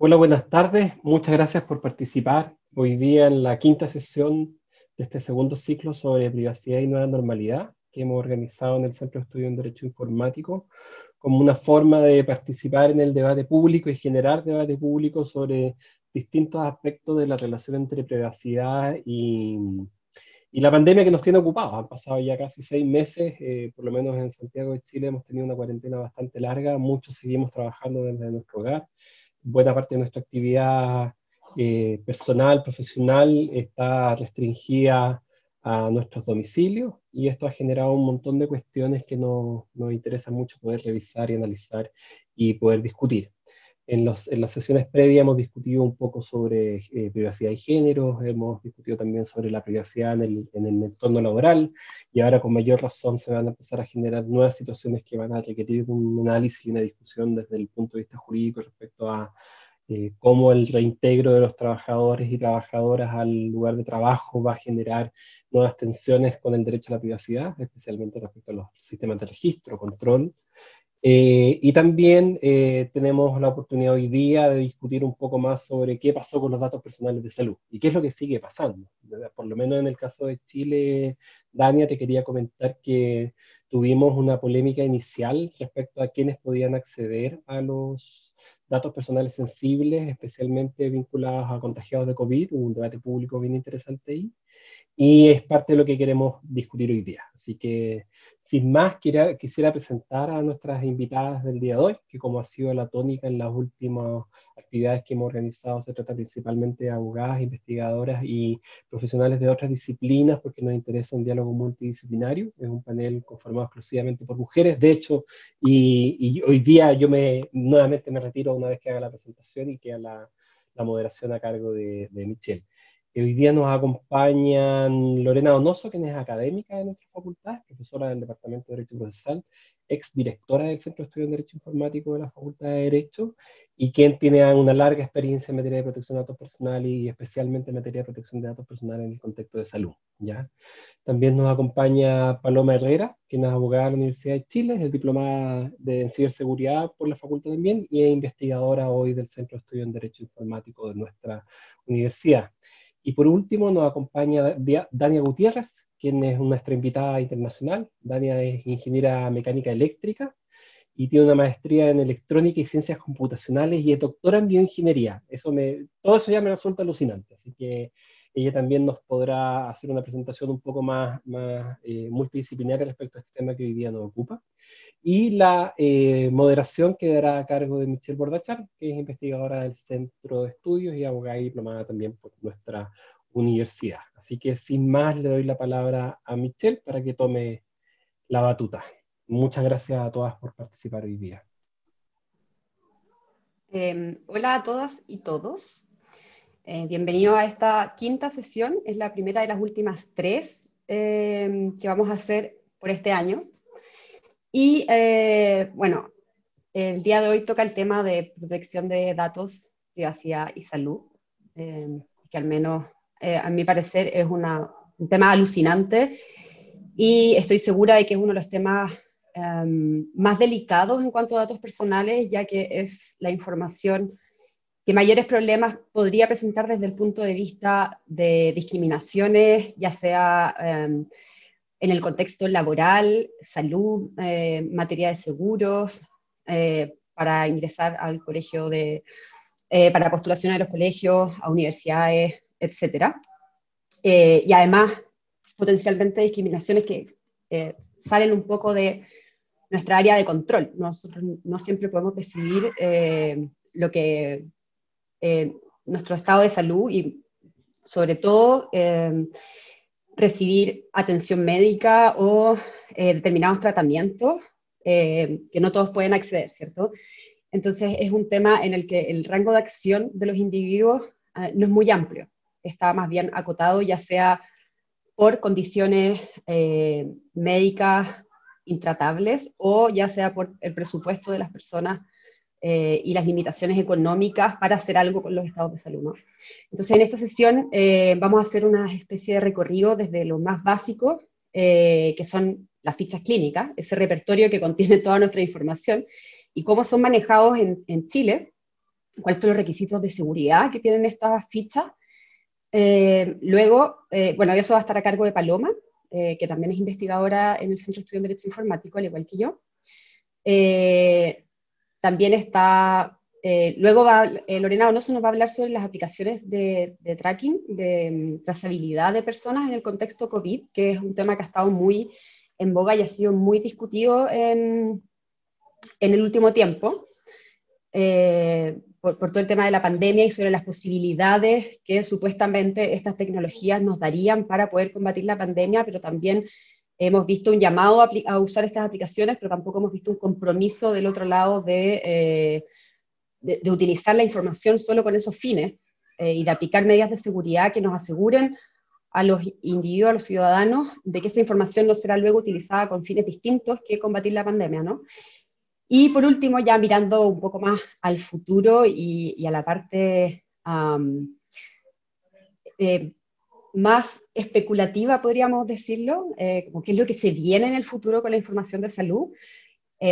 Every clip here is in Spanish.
Hola, buenas tardes. Muchas gracias por participar hoy día en la quinta sesión de este segundo ciclo sobre privacidad y nueva normalidad que hemos organizado en el Centro de Estudio en Derecho Informático como una forma de participar en el debate público y generar debate público sobre distintos aspectos de la relación entre privacidad y la pandemia que nos tiene ocupados. Han pasado ya casi 6 meses, por lo menos en Santiago de Chile hemos tenido una cuarentena bastante larga, muchos seguimos trabajando desde nuestro hogar, buena parte de nuestra actividad personal, profesional, está restringida a nuestros domicilios y esto ha generado un montón de cuestiones que nos interesa mucho poder revisar y analizar y poder discutir. En las sesiones previas hemos discutido un poco sobre privacidad y género, hemos discutido también sobre la privacidad en el entorno laboral, y ahora con mayor razón se van a empezar a generar nuevas situaciones que van a requerir un análisis y una discusión desde el punto de vista jurídico respecto a cómo el reintegro de los trabajadores y trabajadoras al lugar de trabajo va a generar nuevas tensiones con el derecho a la privacidad, especialmente respecto a los sistemas de registro, control. Y también tenemos la oportunidad hoy día de discutir un poco más sobre qué pasó con los datos personales de salud y qué es lo que sigue pasando. Por lo menos en el caso de Chile, Dania, te quería comentar que tuvimos una polémica inicial respecto a quiénes podían acceder a los datos personales sensibles, especialmente vinculados a contagiados de COVID. Hubo un debate público bien interesante ahí. Y es parte de lo que queremos discutir hoy día. Así que, sin más, quisiera presentar a nuestras invitadas del día de hoy, que como ha sido la tónica en las últimas actividades que hemos organizado, se trata principalmente de abogadas, investigadoras y profesionales de otras disciplinas, porque nos interesa un diálogo multidisciplinario. Es un panel conformado exclusivamente por mujeres. De hecho, y hoy día nuevamente me retiro una vez que haga la presentación y queda la moderación a cargo de Michelle. Hoy día nos acompañan Lorena Donoso, quien es académica de nuestra facultad, profesora del Departamento de Derecho Procesal, exdirectora del Centro de Estudio en Derecho Informático de la Facultad de Derecho, y quien tiene una larga experiencia en materia de protección de datos personales y especialmente en materia de protección de datos personales en el contexto de salud, ¿ya? También nos acompaña Paloma Herrera, quien es abogada de la Universidad de Chile, es diplomada en ciberseguridad por la facultad también, y es investigadora hoy del Centro de Estudio en Derecho Informático de nuestra universidad. Y por último nos acompaña Dania Gutiérrez, quien es nuestra invitada internacional. Dania es ingeniera mecánica eléctrica y tiene una maestría en electrónica y ciencias computacionales y es doctora en bioingeniería. Todo eso ya me resulta alucinante, así que ella también nos podrá hacer una presentación un poco más multidisciplinaria respecto a este tema que hoy día nos ocupa. Y la moderación quedará a cargo de Michelle Bordachar, que es investigadora del Centro de Estudios y abogada y diplomada también por nuestra universidad. Así que sin más le doy la palabra a Michelle para que tome la batuta. Muchas gracias a todas por participar hoy día. Hola a todas y todos. Bienvenido a esta quinta sesión. Es la primera de las últimas tres que vamos a hacer por este año. Y bueno, el día de hoy toca el tema de protección de datos, privacidad y salud, que al menos a mi parecer es un tema alucinante y estoy segura de que es uno de los temas más delicados en cuanto a datos personales, ya que es la información que mayores problemas podría presentar desde el punto de vista de discriminaciones, ya sea en el contexto laboral, salud, materia de seguros, para ingresar al colegio para postulación a los colegios, a universidades, etc. Y además, potencialmente discriminaciones que salen un poco de nuestra área de control. Nosotros no siempre podemos decidir lo que nuestro estado de salud y sobre todo recibir atención médica o determinados tratamientos que no todos pueden acceder, ¿cierto? Entonces es un tema en el que el rango de acción de los individuos no es muy amplio, está más bien acotado ya sea por condiciones médicas intratables o ya sea por el presupuesto de las personas y las limitaciones económicas para hacer algo con los estados de salud, ¿no? Entonces, en esta sesión vamos a hacer una especie de recorrido desde lo más básico, que son las fichas clínicas, ese repertorio que contiene toda nuestra información, y cómo son manejados en Chile, cuáles son los requisitos de seguridad que tienen estas fichas. Luego, bueno, eso va a estar a cargo de Paloma, que también es investigadora en el Centro de Estudio en Derecho Informático, al igual que yo. También está, luego Lorena Donoso nos va a hablar sobre las aplicaciones de tracking, de trazabilidad de personas en el contexto COVID, que es un tema que ha estado muy en boga y ha sido muy discutido en el último tiempo, por todo el tema de la pandemia y sobre las posibilidades que supuestamente estas tecnologías nos darían para poder combatir la pandemia, pero también hemos visto un llamado a usar estas aplicaciones, pero tampoco hemos visto un compromiso del otro lado de utilizar la información solo con esos fines y de aplicar medidas de seguridad que nos aseguren a los individuos, a los ciudadanos, de que esta información no será luego utilizada con fines distintos que combatir la pandemia, ¿no? Y por último, ya mirando un poco más al futuro y a la parte más especulativa, podríamos decirlo, como qué es lo que se viene en el futuro con la información de salud.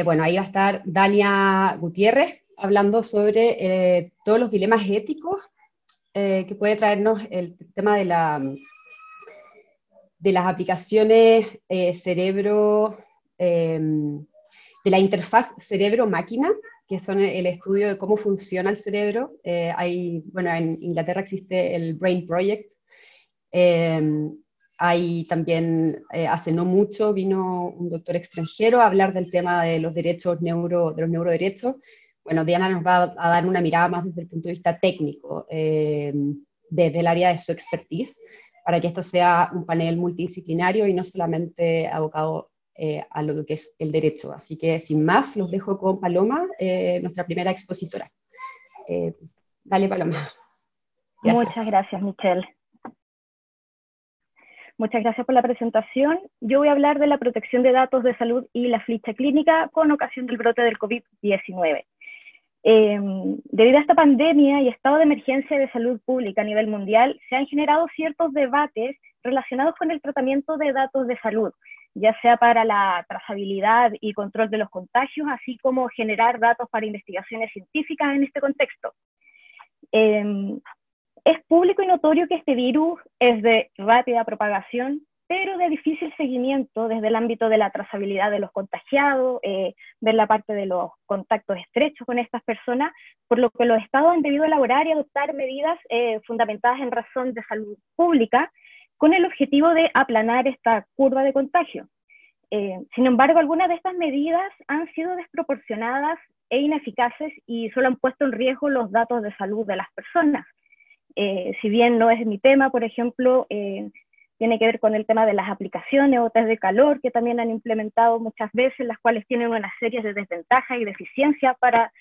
Bueno, ahí va a estar Dania Gutiérrez hablando sobre todos los dilemas éticos que puede traernos el tema de las aplicaciones cerebro, de la interfaz cerebro-máquina, que son el estudio de cómo funciona el cerebro. Bueno, en Inglaterra existe el Brain Project. Hay también, hace no mucho, vino un doctor extranjero a hablar del tema de los derechos de los neuroderechos. Bueno, Diana nos va a dar una mirada más desde el punto de vista técnico, desde el área de su expertise, para que esto sea un panel multidisciplinario y no solamente abocado a lo que es el derecho. Así que, sin más, los dejo con Paloma, nuestra primera expositora. Dale, Paloma. Gracias. Muchas gracias, Michelle. Muchas gracias por la presentación. Yo voy a hablar de la protección de datos de salud y la ficha clínica con ocasión del brote del COVID-19. Debido a esta pandemia y estado de emergencia de salud pública a nivel mundial, se han generado ciertos debates relacionados con el tratamiento de datos de salud, ya sea para la trazabilidad y control de los contagios, así como generar datos para investigaciones científicas en este contexto. Es público y notorio que este virus es de rápida propagación, pero de difícil seguimiento desde el ámbito de la trazabilidad de los contagiados, ver la parte de los contactos estrechos con estas personas, por lo que los estados han debido elaborar y adoptar medidas fundamentadas en razón de salud pública, con el objetivo de aplanar esta curva de contagio. Sin embargo, algunas de estas medidas han sido desproporcionadas e ineficaces y solo han puesto en riesgo los datos de salud de las personas. Si bien no es mi tema, por ejemplo, tiene que ver con el tema de las aplicaciones o test de calor que también han implementado muchas veces, las cuales tienen una serie de desventajas y deficiencias para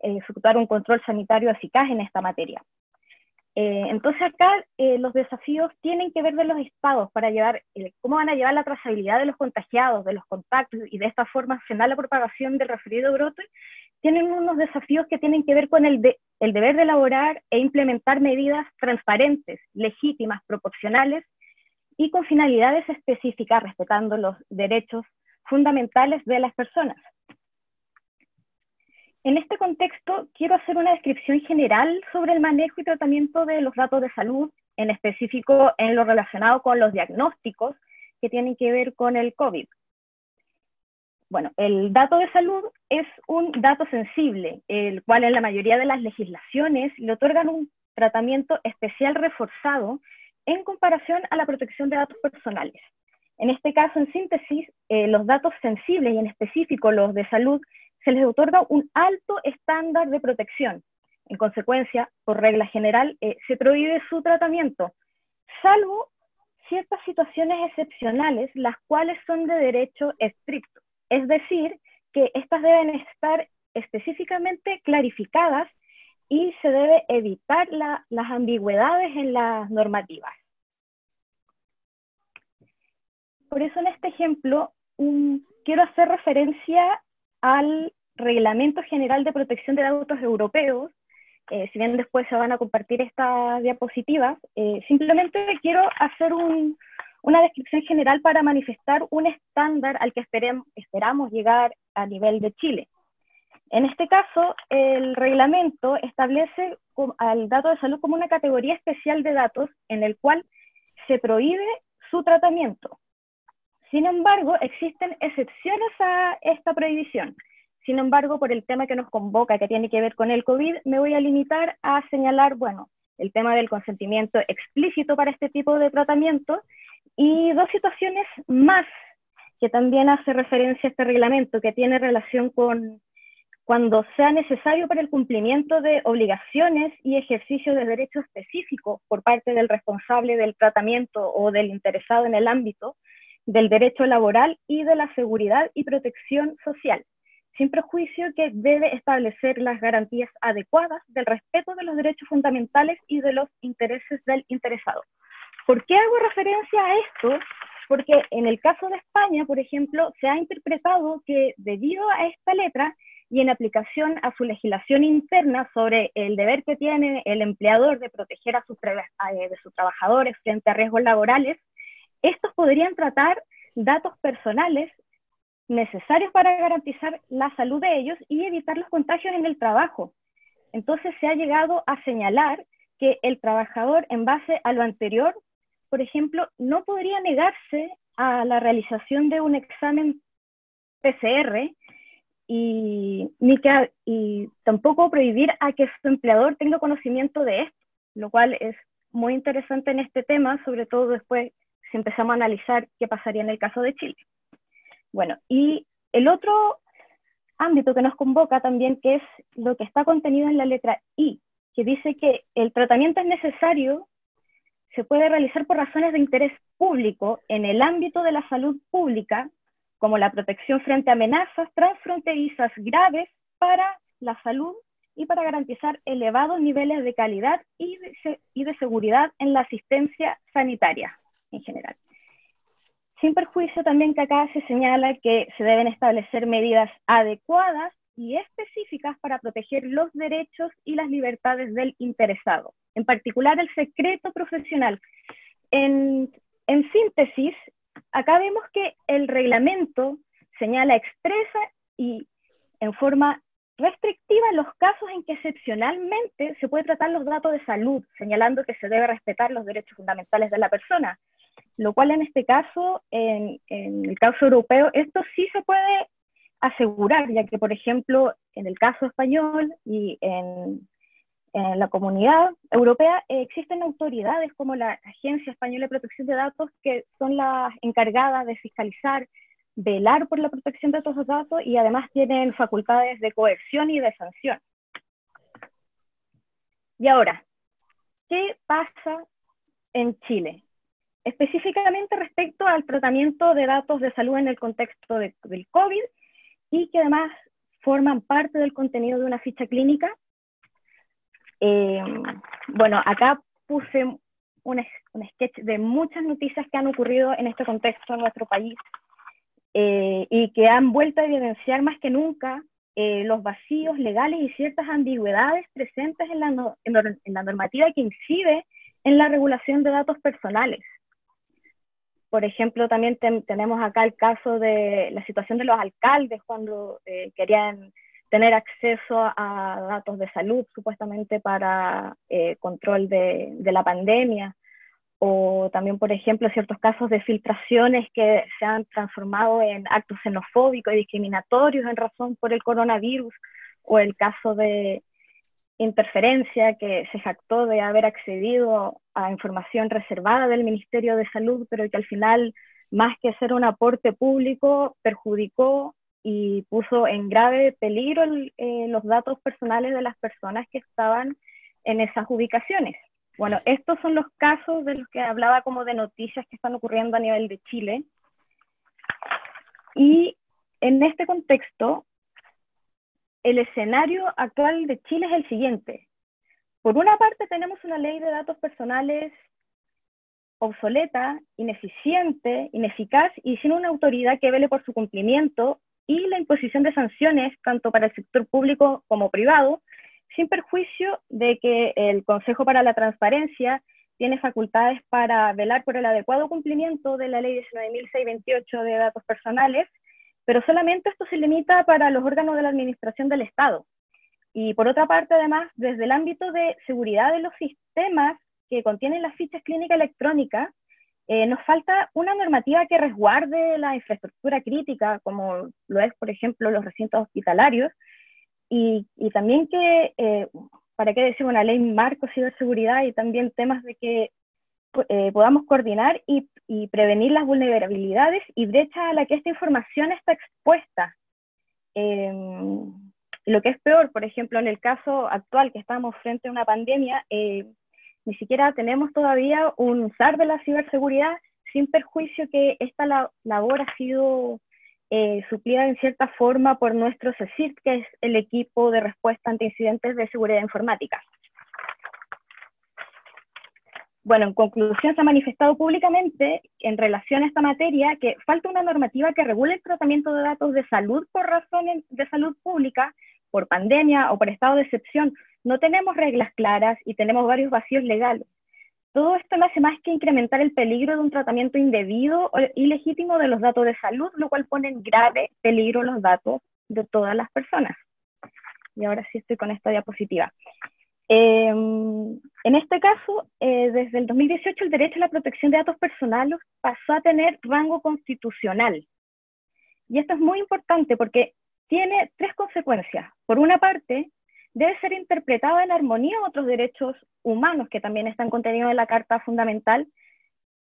ejecutar un control sanitario eficaz en esta materia. Entonces acá los desafíos tienen que ver de los estados para llevar, cómo van a llevar la trazabilidad de los contagiados, de los contactos, y de esta forma frenar la propagación del referido brote. Tienen unos desafíos que tienen que ver con el deber de elaborar e implementar medidas transparentes, legítimas, proporcionales y con finalidades específicas, respetando los derechos fundamentales de las personas. En este contexto, quiero hacer una descripción general sobre el manejo y tratamiento de los datos de salud, en específico en lo relacionado con los diagnósticos que tienen que ver con el COVID. Bueno, el dato de salud es un dato sensible, el cual en la mayoría de las legislaciones le otorgan un tratamiento especial reforzado en comparación a la protección de datos personales. En este caso, en síntesis, los datos sensibles y en específico los de salud se les otorga un alto estándar de protección. En consecuencia, por regla general, se prohíbe su tratamiento, salvo ciertas situaciones excepcionales, las cuales son de derecho estricto. Es decir, que estas deben estar específicamente clarificadas y se debe evitar las ambigüedades en las normativas. Por eso en este ejemplo quiero hacer referencia al Reglamento General de Protección de Datos Europeos. Si bien después se van a compartir estas diapositivas, simplemente quiero hacer una descripción general para manifestar un estándar al que esperamos llegar a nivel de Chile. En este caso, el reglamento establece al dato de salud como una categoría especial de datos en el cual se prohíbe su tratamiento. Sin embargo, existen excepciones a esta prohibición. Sin embargo, por el tema que nos convoca, que tiene que ver con el COVID, me voy a limitar a señalar, bueno, el tema del consentimiento explícito para este tipo de tratamiento y dos situaciones más que también hace referencia a este reglamento, que tiene relación con cuando sea necesario para el cumplimiento de obligaciones y ejercicio de derecho específico por parte del responsable del tratamiento o del interesado en el ámbito del derecho laboral y de la seguridad y protección social, sin perjuicio que debe establecer las garantías adecuadas del respeto de los derechos fundamentales y de los intereses del interesado. ¿Por qué hago referencia a esto? Porque en el caso de España, por ejemplo, se ha interpretado que debido a esta letra y en aplicación a su legislación interna sobre el deber que tiene el empleador de proteger a sus trabajadores frente a riesgos laborales, estos podrían tratar datos personales necesarios para garantizar la salud de ellos y evitar los contagios en el trabajo. Entonces se ha llegado a señalar que el trabajador, en base a lo anterior, por ejemplo, no podría negarse a la realización de un examen PCR y tampoco prohibir a que su empleador tenga conocimiento de esto, lo cual es muy interesante en este tema, sobre todo después si empezamos a analizar qué pasaría en el caso de Chile. Bueno, y el otro ámbito que nos convoca también, que es lo que está contenido en la letra I, que dice que el tratamiento es necesario, se puede realizar por razones de interés público en el ámbito de la salud pública, como la protección frente a amenazas transfronterizas graves para la salud y para garantizar elevados niveles de calidad y de seguridad en la asistencia sanitaria en general. Sin perjuicio también que acá se señala que se deben establecer medidas adecuadas y específicas para proteger los derechos y las libertades del interesado, en particular el secreto profesional. En síntesis, acá vemos que el reglamento señala expresa y en forma restrictiva los casos en que excepcionalmente se puede tratar los datos de salud, señalando que se debe respetar los derechos fundamentales de la persona, lo cual en este caso, en el caso europeo, esto sí se puede asegurar, ya que, por ejemplo, en el caso español y en la Comunidad Europea existen autoridades como la Agencia Española de Protección de Datos que son las encargadas de fiscalizar, velar por la protección de estos datos y además tienen facultades de coerción y de sanción. Y ahora, ¿qué pasa en Chile? Específicamente respecto al tratamiento de datos de salud en el contexto del COVID y que además forman parte del contenido de una ficha clínica. Bueno, acá puse un sketch de muchas noticias que han ocurrido en este contexto en nuestro país y que han vuelto a evidenciar más que nunca los vacíos legales y ciertas ambigüedades presentes en la normativa que incide en la regulación de datos personales. Por ejemplo, también tenemos acá el caso de la situación de los alcaldes cuando querían tener acceso a datos de salud, supuestamente para control de la pandemia, o también, por ejemplo, ciertos casos de filtraciones que se han transformado en actos xenofóbicos y discriminatorios en razón por el coronavirus, o el caso de Interferencia, que se jactó de haber accedido a información reservada del Ministerio de Salud, pero que al final, más que ser un aporte público, perjudicó y puso en grave peligro los datos personales de las personas que estaban en esas ubicaciones. Bueno, estos son los casos de los que hablaba como de noticias que están ocurriendo a nivel de Chile. Y en este contexto, el escenario actual de Chile es el siguiente. Por una parte tenemos una ley de datos personales obsoleta, ineficiente, ineficaz y sin una autoridad que vele por su cumplimiento y la imposición de sanciones tanto para el sector público como privado, sin perjuicio de que el Consejo para la Transparencia tiene facultades para velar por el adecuado cumplimiento de la Ley 19.628 de datos personales, pero solamente esto se limita para los órganos de la administración del Estado. Y por otra parte, además, desde el ámbito de seguridad de los sistemas que contienen las fichas clínicas electrónicas, nos falta una normativa que resguarde la infraestructura crítica, como lo es, por ejemplo, los recintos hospitalarios, y también que, para qué decir, una ley marco de ciberseguridad y también temas de que podamos coordinar y prevenir las vulnerabilidades y brechas a la que esta información está expuesta. Lo que es peor, por ejemplo, en el caso actual que estamos frente a una pandemia, ni siquiera tenemos todavía un SAR de la ciberseguridad, sin perjuicio que esta labor ha sido suplida en cierta forma por nuestro CECIRT, que es el equipo de respuesta ante incidentes de seguridad informática. Bueno, en conclusión, se ha manifestado públicamente en relación a esta materia que falta una normativa que regule el tratamiento de datos de salud por razones de salud pública, por pandemia o por estado de excepción. No tenemos reglas claras y tenemos varios vacíos legales. Todo esto no hace más que incrementar el peligro de un tratamiento indebido o ilegítimo de los datos de salud, lo cual pone en grave peligro los datos de todas las personas. Y ahora sí estoy con esta diapositiva. En este caso, desde el 2018, el derecho a la protección de datos personales pasó a tener rango constitucional. Y esto es muy importante porque tiene tres consecuencias. Por una parte, debe ser interpretado en armonía con otros derechos humanos que también están contenidos en la Carta Fundamental.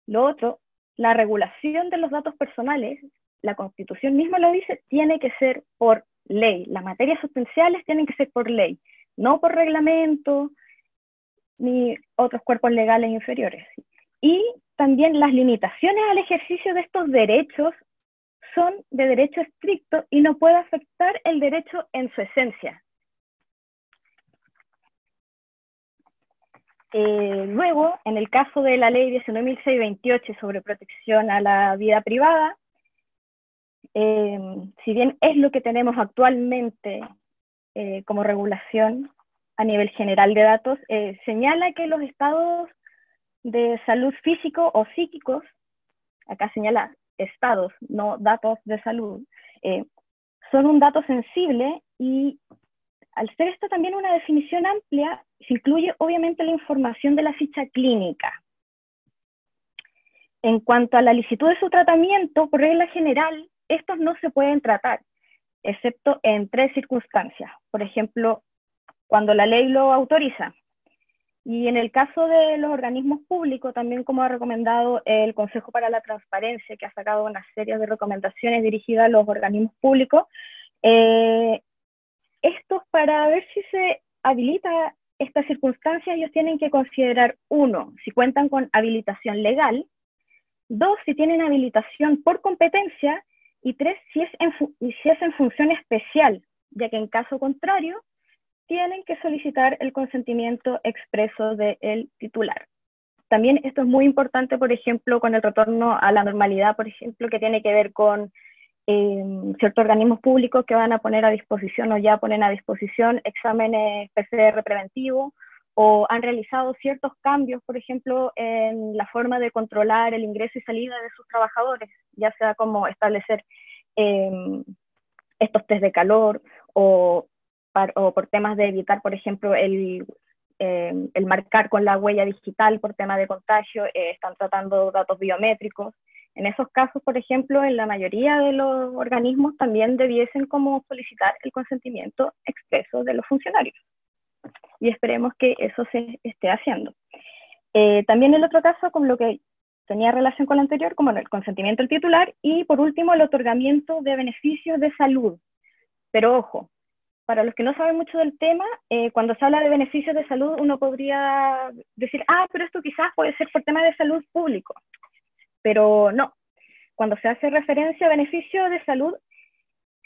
Lo otro, la regulación de los datos personales, la Constitución misma lo dice, tiene que ser por ley. Las materias sustanciales tienen que ser por ley, no por reglamento ni otros cuerpos legales inferiores. Y también las limitaciones al ejercicio de estos derechos son de derecho estricto y no puede afectar el derecho en su esencia. Luego, en el caso de la ley 19.628 sobre protección a la vida privada, si bien es lo que tenemos actualmente como regulación a nivel general de datos, señala que los estados de salud físico o psíquicos, acá señala estados, no datos de salud, son un dato sensible y al ser esto también una definición amplia, se incluye obviamente la información de la ficha clínica. En cuanto a la licitud de su tratamiento, por regla general, estos no se pueden tratar, excepto en tres circunstancias. Por ejemplo, cuando la ley lo autoriza. Y en el caso de los organismos públicos, también como ha recomendado el Consejo para la Transparencia, que ha sacado una serie de recomendaciones dirigidas a los organismos públicos, estos, para ver si se habilita estas circunstancias, ellos tienen que considerar, uno, si cuentan con habilitación legal, dos, si tienen habilitación por competencia, y tres, si es en función especial, ya que en caso contrario, tienen que solicitar el consentimiento expreso del titular. También esto es muy importante, por ejemplo, con el retorno a la normalidad, por ejemplo, que tiene que ver con ciertos organismos públicos que van a poner a disposición o ya ponen a disposición exámenes PCR preventivos o han realizado ciertos cambios, por ejemplo, en la forma de controlar el ingreso y salida de sus trabajadores, ya sea como establecer estos test de calor o por temas de evitar, por ejemplo, el marcar con la huella digital por tema de contagio, están tratando datos biométricos. En esos casos, por ejemplo, en la mayoría de los organismos también debiesen como solicitar el consentimiento expreso de los funcionarios. Y esperemos que eso se esté haciendo. También el otro caso, con lo que tenía relación con lo anterior, como el consentimiento del titular, y por último el otorgamiento de beneficios de salud. Pero ojo, para los que no saben mucho del tema, cuando se habla de beneficios de salud, uno podría decir, pero esto quizás puede ser por tema de salud público. Pero no, cuando se hace referencia a beneficio de salud,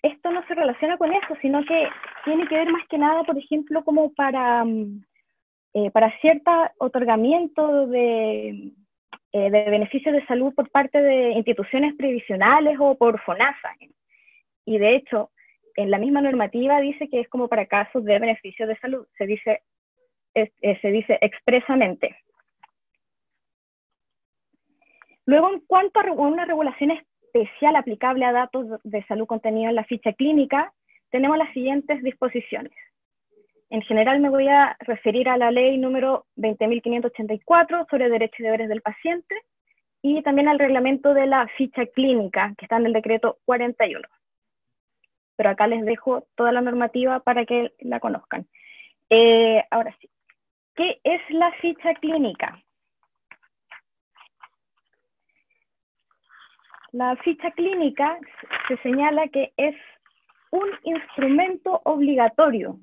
esto no se relaciona con eso, sino que tiene que ver más que nada, por ejemplo, como para cierto otorgamiento de beneficios de salud por parte de instituciones previsionales o por FONASA. Y de hecho, en la misma normativa dice que es como para casos de beneficios de salud, se dice expresamente. Luego, en cuanto a una regulación especial aplicable a datos de salud contenidos en la ficha clínica, tenemos las siguientes disposiciones. En general me voy a referir a la ley número 20.584 sobre derechos y deberes del paciente y también al reglamento de la ficha clínica que está en el decreto 41. Pero acá les dejo toda la normativa para que la conozcan. Ahora sí, ¿qué es la ficha clínica? La ficha clínica se señala que es un instrumento obligatorio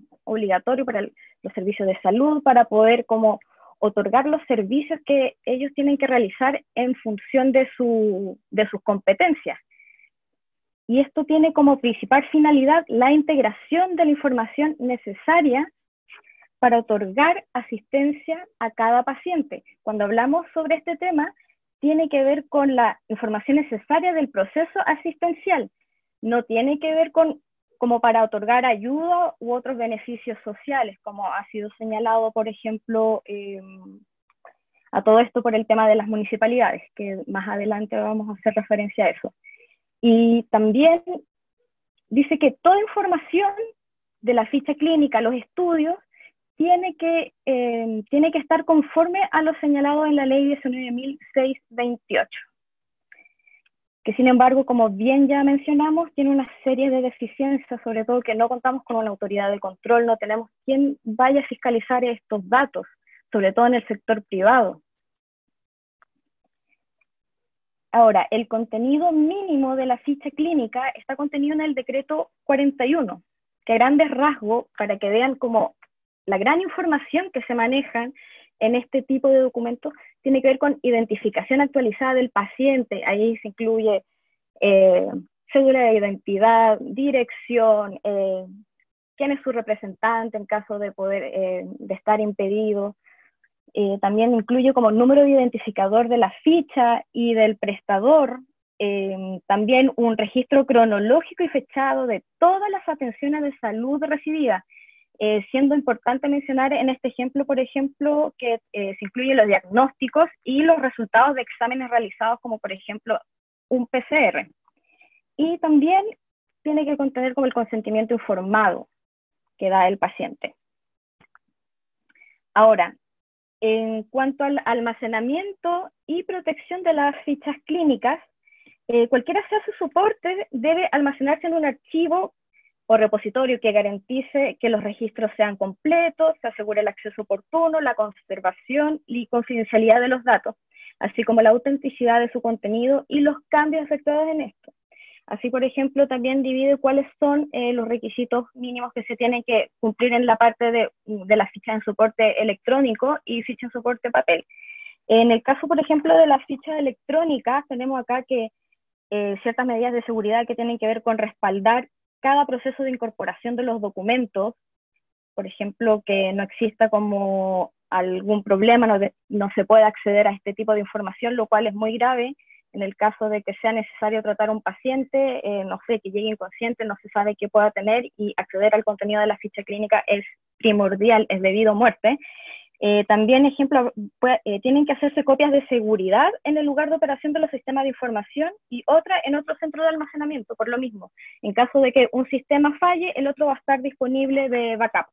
para los servicios de salud, para poder como otorgar los servicios que ellos tienen que realizar en función de sus competencias. Y esto tiene como principal finalidad la integración de la información necesaria para otorgar asistencia a cada paciente. Cuando hablamos sobre este tema, tiene que ver con la información necesaria del proceso asistencial. No tiene que ver con como para otorgar ayuda u otros beneficios sociales, como ha sido señalado, por ejemplo, a todo esto por el tema de las municipalidades, que más adelante vamos a hacer referencia a eso. Y también dice que toda información de la ficha clínica, los estudios, tiene que estar conforme a lo señalado en la ley 19.628, que sin embargo, como bien ya mencionamos, tiene una serie de deficiencias, sobre todo que no contamos con una autoridad de control, no tenemos quien vaya a fiscalizar estos datos, sobre todo en el sector privado. Ahora, el contenido mínimo de la ficha clínica está contenido en el decreto 41, que a grandes rasgos, para que vean como la gran información que se manejan en este tipo de documentos, tiene que ver con identificación actualizada del paciente. Ahí se incluye cédula de identidad, dirección, quién es su representante en caso de poder de estar impedido. También incluye como número de identificador de la ficha y del prestador, también un registro cronológico y fechado de todas las atenciones de salud recibidas, siendo importante mencionar en este ejemplo, por ejemplo, que se incluyen los diagnósticos y los resultados de exámenes realizados, como por ejemplo un PCR. Y también tiene que contener como el consentimiento informado que da el paciente. Ahora, en cuanto al almacenamiento y protección de las fichas clínicas, cualquiera sea su soporte, debe almacenarse en un archivo o repositorio que garantice que los registros sean completos, se asegure el acceso oportuno, la conservación y confidencialidad de los datos, así como la autenticidad de su contenido y los cambios efectuados en esto. Así, por ejemplo, también divide cuáles son los requisitos mínimos que se tienen que cumplir en la parte de la ficha en soporte electrónico y ficha en soporte papel. En el caso, por ejemplo, de la ficha electrónica, tenemos acá que ciertas medidas de seguridad que tienen que ver con respaldar cada proceso de incorporación de los documentos, por ejemplo, que no exista como algún problema, no se puede acceder a este tipo de información, lo cual es muy grave en el caso de que sea necesario tratar a un paciente, no sé, que llegue inconsciente, no se sabe qué pueda tener, y acceder al contenido de la ficha clínica es primordial, es debido a muerte. También, ejemplo, tienen que hacerse copias de seguridad en el lugar de operación de los sistemas de información y otra en otro centro de almacenamiento, por lo mismo. En caso de que un sistema falle, el otro va a estar disponible de backup.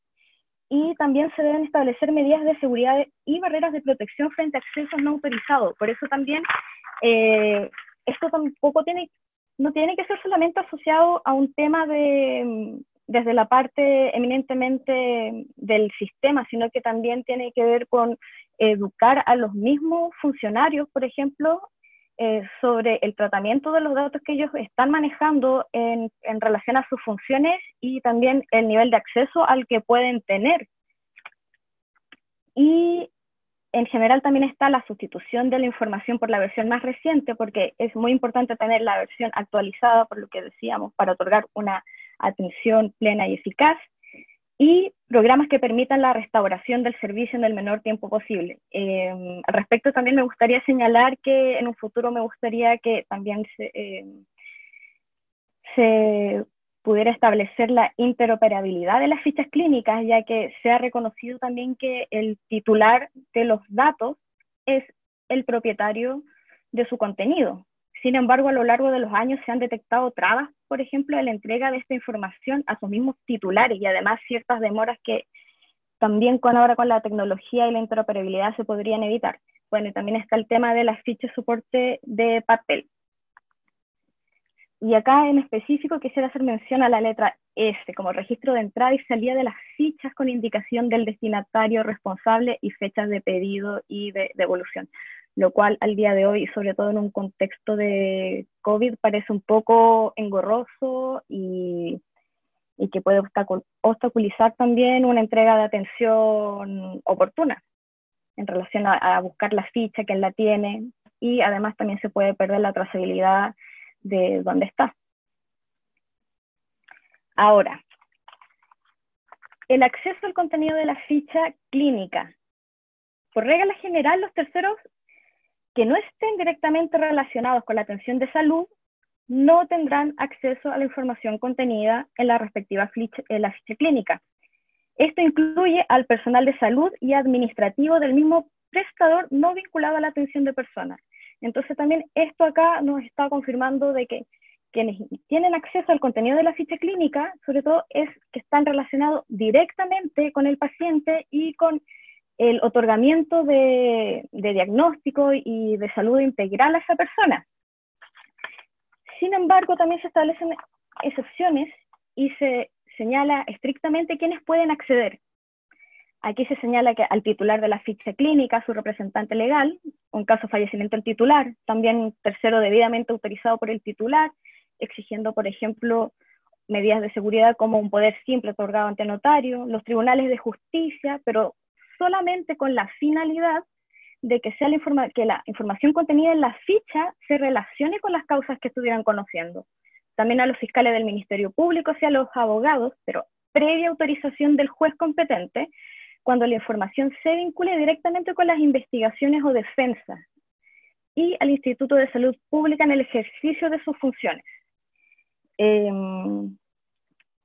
Y también se deben establecer medidas de seguridad y barreras de protección frente a accesos no autorizados. Por eso también esto tampoco no tiene que ser solamente asociado a un tema desde la parte eminentemente del sistema, sino que también tiene que ver con educar a los mismos funcionarios, por ejemplo, sobre el tratamiento de los datos que ellos están manejando en relación a sus funciones y también el nivel de acceso al que pueden tener. Y en general también está la sustitución de la información por la versión más reciente, porque es muy importante tener la versión actualizada, por lo que decíamos, para otorgar una atención plena y eficaz, y programas que permitan la restauración del servicio en el menor tiempo posible. Al respecto también me gustaría señalar que en un futuro me gustaría que también se pudiera establecer la interoperabilidad de las fichas clínicas, ya que se ha reconocido también que el titular de los datos es el propietario de su contenido. Sin embargo, a lo largo de los años se han detectado trabas, por ejemplo, en la entrega de esta información a sus mismos titulares y además ciertas demoras que también ahora con la tecnología y la interoperabilidad se podrían evitar. Bueno, y también está el tema de las fichas de soporte de papel. Y acá en específico quisiera hacer mención a la letra S, como registro de entrada y salida de las fichas con indicación del destinatario responsable y fechas de pedido y de devolución, lo cual al día de hoy, sobre todo en un contexto de COVID, parece un poco engorroso y que puede obstaculizar también una entrega de atención oportuna en relación a buscar la ficha, quién la tiene, y además también se puede perder la trazabilidad de dónde está. Ahora, el acceso al contenido de la ficha clínica. Por regla general, los terceros que no estén directamente relacionados con la atención de salud no tendrán acceso a la información contenida en la respectiva ficha clínica. Esto incluye al personal de salud y administrativo del mismo prestador no vinculado a la atención de personas. Entonces también esto acá nos está confirmando de que quienes tienen acceso al contenido de la ficha clínica, sobre todo es que están relacionados directamente con el paciente y con el otorgamiento de diagnóstico y de salud integral a esa persona. Sin embargo, también se establecen excepciones y se señala estrictamente quiénes pueden acceder. Aquí se señala que al titular de la ficha clínica, su representante legal, o en caso de fallecimiento del titular, también un tercero debidamente autorizado por el titular, exigiendo, por ejemplo, medidas de seguridad como un poder simple otorgado ante notario, los tribunales de justicia, pero solamente con la finalidad de que la información contenida en la ficha se relacione con las causas que estuvieran conociendo. También a los fiscales del Ministerio Público y a los abogados, pero previa autorización del juez competente, cuando la información se vincule directamente con las investigaciones o defensas, y al Instituto de Salud Pública en el ejercicio de sus funciones.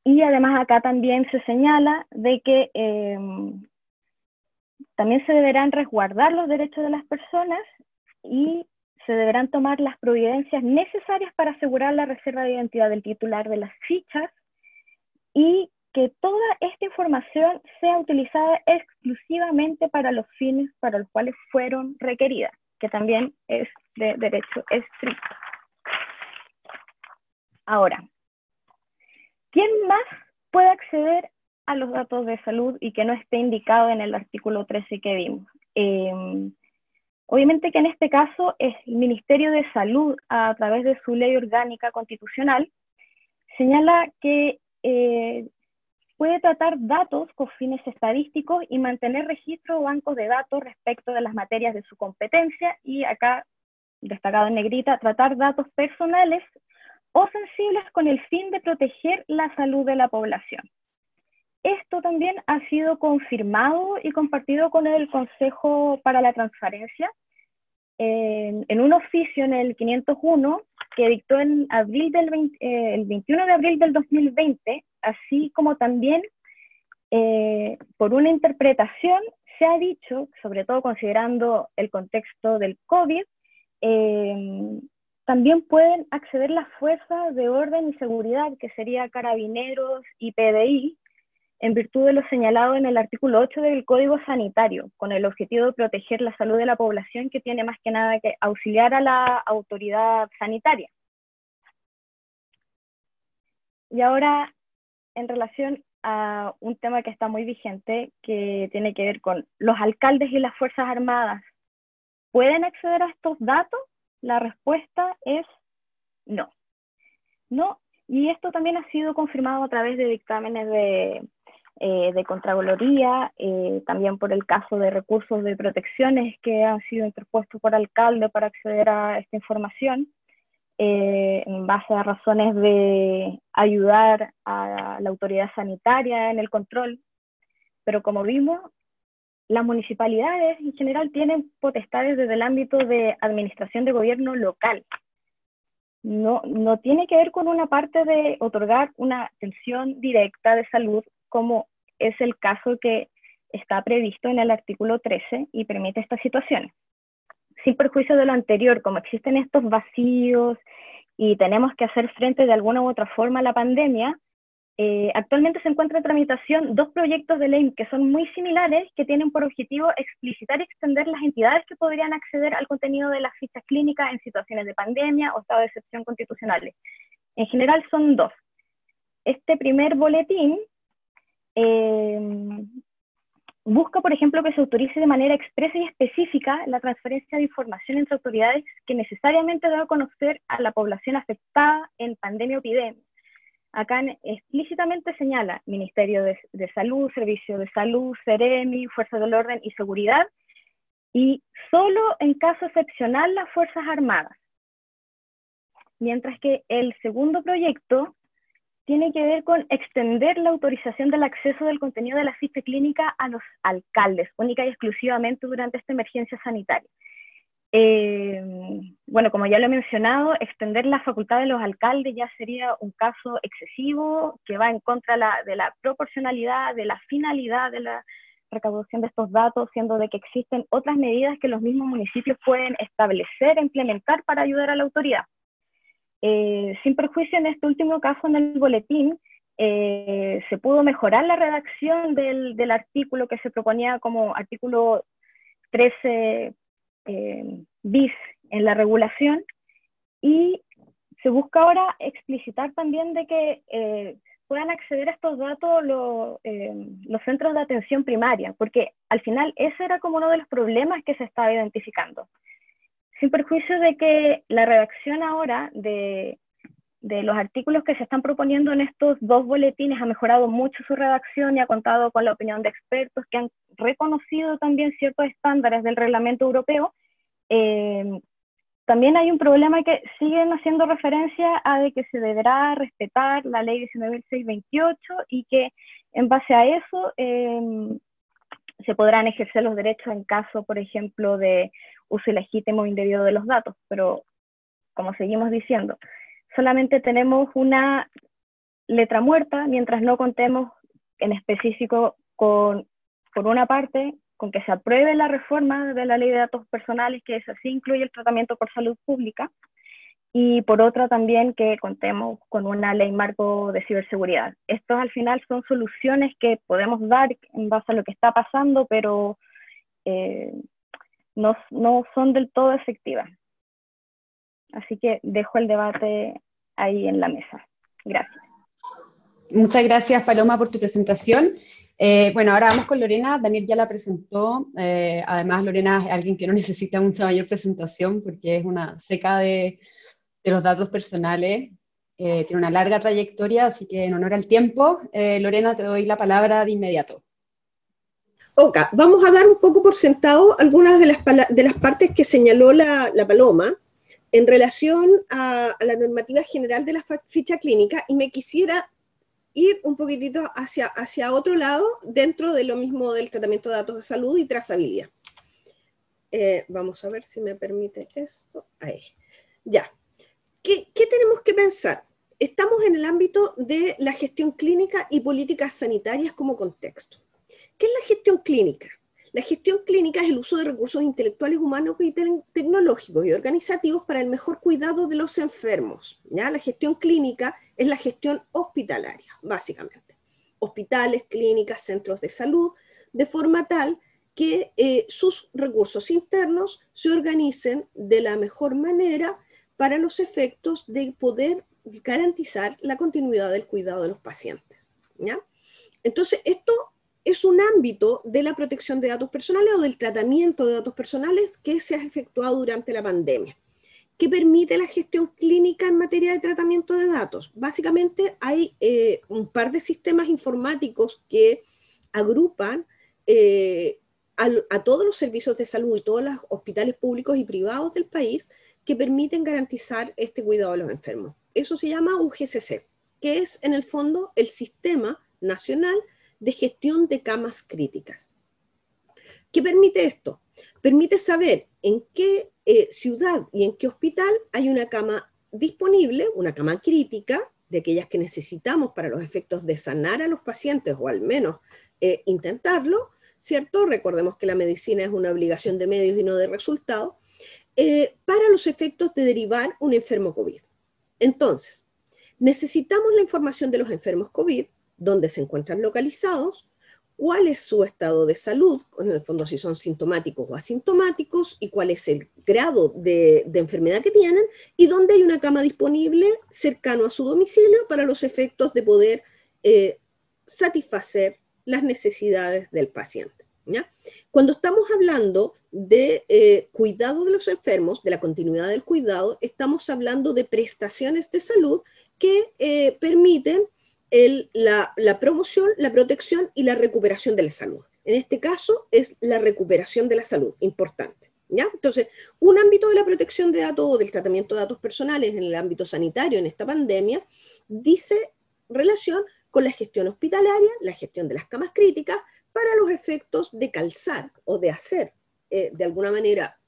Y además acá también se señala de que también se deberán resguardar los derechos de las personas y se deberán tomar las providencias necesarias para asegurar la reserva de identidad del titular de las fichas y que toda esta información sea utilizada exclusivamente para los fines para los cuales fueron requeridas, que también es de derecho estricto. Ahora, ¿quién más puede acceder a los datos de salud y que no esté indicado en el artículo 13 que vimos? Obviamente que en este caso es el Ministerio de Salud, a través de su ley orgánica constitucional, señala que puede tratar datos con fines estadísticos y mantener registro o bancos de datos respecto de las materias de su competencia, y acá, destacado en negrita, tratar datos personales o sensibles con el fin de proteger la salud de la población. Esto también ha sido confirmado y compartido con el Consejo para la Transparencia en un oficio en el 501 que dictó en el 21 de abril del 2020, así como también por una interpretación se ha dicho, sobre todo considerando el contexto del COVID, también pueden acceder las fuerzas de orden y seguridad, que sería Carabineros y PDI, en virtud de lo señalado en el artículo 8 del Código Sanitario, con el objetivo de proteger la salud de la población, que tiene más que nada que auxiliar a la autoridad sanitaria. Y ahora, en relación a un tema que está muy vigente, que tiene que ver con los alcaldes y las Fuerzas Armadas, ¿pueden acceder a estos datos? La respuesta es no. No, y esto también ha sido confirmado a través de dictámenes de Contraloría, también por el caso de recursos de protecciones que han sido interpuestos por alcalde para acceder a esta información, en base a razones de ayudar a la autoridad sanitaria en el control. Pero como vimos, las municipalidades en general tienen potestades desde el ámbito de administración de gobierno local. No tiene que ver con una parte de otorgar una atención directa de salud, como es el caso que está previsto en el artículo 13 y permite estas situaciones. sin perjuicio de lo anterior, como existen estos vacíos y tenemos que hacer frente de alguna u otra forma a la pandemia, actualmente se encuentran en tramitación 2 proyectos de ley que son muy similares, que tienen por objetivo explicitar y extender las entidades que podrían acceder al contenido de las fichas clínicas en situaciones de pandemia o estado de excepción constitucionales. En general son 2. Este primer boletín busca, por ejemplo, que se autorice de manera expresa y específica la transferencia de información entre autoridades que necesariamente debe conocer a la población afectada en pandemia o epidemia. Acá explícitamente señala Ministerio de Salud, Servicio de Salud, Ceremi, Fuerzas del Orden y Seguridad, y solo en caso excepcional las Fuerzas Armadas. Mientras que el segundo proyecto tiene que ver con extender la autorización del acceso del contenido de la ficha clínica a los alcaldes, única y exclusivamente durante esta emergencia sanitaria. Bueno, como ya lo he mencionado, extender la facultad de los alcaldes ya sería un caso excesivo que va en contra de la proporcionalidad, de la finalidad de la recaudación de estos datos, siendo de que existen otras medidas que los mismos municipios pueden establecer e implementar para ayudar a la autoridad. Sin perjuicio, en este último caso, en el boletín, se pudo mejorar la redacción del artículo que se proponía como artículo 13 bis en la regulación, y se busca ahora explicitar también de que puedan acceder a estos datos los centros de atención primaria, porque al final ese era como uno de los problemas que se estaba identificando. Sin perjuicio de que la redacción ahora de los artículos que se están proponiendo en estos 2 boletines ha mejorado mucho su redacción y ha contado con la opinión de expertos que han reconocido también ciertos estándares del reglamento europeo, también hay un problema que siguen haciendo referencia a de que se deberá respetar la ley 19.628 y que en base a eso se podrán ejercer los derechos en caso, por ejemplo, de uso ilegítimo o indebido de los datos, pero como seguimos diciendo, solamente tenemos una letra muerta mientras no contemos en específico por una parte, con que se apruebe la reforma de la ley de datos personales, que eso sí incluye el tratamiento por salud pública, y por otra también que contemos con una ley marco de ciberseguridad. Estos al final son soluciones que podemos dar en base a lo que está pasando, pero no son del todo efectivas. Así que dejo el debate ahí en la mesa. Gracias. Muchas gracias, Paloma, por tu presentación. Bueno, ahora vamos con Lorena. Daniel ya la presentó. Además, Lorena es alguien que no necesita mucha mayor presentación porque es una seca de los datos personales. Tiene una larga trayectoria, así que en honor al tiempo, Lorena, te doy la palabra de inmediato. Ok, vamos a dar un poco por sentado algunas de las partes que señaló la Paloma en relación a la normativa general de la ficha clínica, y me quisiera ir un poquitito hacia otro lado dentro de lo mismo del tratamiento de datos de salud y trazabilidad. Vamos a ver si me permite esto. Ahí. Ya. ¿Qué tenemos que pensar? Estamos en el ámbito de la gestión clínica y políticas sanitarias como contexto. ¿Qué es la gestión clínica? La gestión clínica es el uso de recursos intelectuales, humanos y tecnológicos y organizativos para el mejor cuidado de los enfermos. ¿Ya? La gestión clínica es la gestión hospitalaria, básicamente. Hospitales, clínicas, centros de salud, de forma tal que sus recursos internos se organicen de la mejor manera para los efectos de poder garantizar la continuidad del cuidado de los pacientes. ¿Ya? Entonces, esto es un ámbito de la protección de datos personales o del tratamiento de datos personales que se ha efectuado durante la pandemia. ¿Qué permite la gestión clínica en materia de tratamiento de datos? Básicamente hay un par de sistemas informáticos que agrupan a todos los servicios de salud y todos los hospitales públicos y privados del país que permiten garantizar este cuidado de los enfermos. Eso se llama UGCC, que es en el fondo el Sistema Nacional de Gestión de Camas Críticas. ¿Qué permite esto? Permite saber en qué ciudad y en qué hospital hay una cama disponible, una cama crítica, de aquellas que necesitamos para los efectos de sanar a los pacientes o al menos intentarlo, ¿cierto? Recordemos que la medicina es una obligación de medios y no de resultados. para los efectos de derivar un enfermo COVID. Entonces, necesitamos la información de los enfermos COVID, dónde se encuentran localizados, cuál es su estado de salud, en el fondo si son sintomáticos o asintomáticos, y cuál es el grado de enfermedad que tienen, y dónde hay una cama disponible cercano a su domicilio para los efectos de poder satisfacer las necesidades del paciente, ¿ya? Cuando estamos hablando de cuidado de los enfermos, de la continuidad del cuidado, estamos hablando de prestaciones de salud que permiten la promoción, la protección y la recuperación de la salud. En este caso es la recuperación de la salud, importante, ¿ya? Entonces, un ámbito de la protección de datos o del tratamiento de datos personales en el ámbito sanitario en esta pandemia dice relación con la gestión hospitalaria, la gestión de las camas críticas, para los efectos de calzar o de hacer, de alguna manera,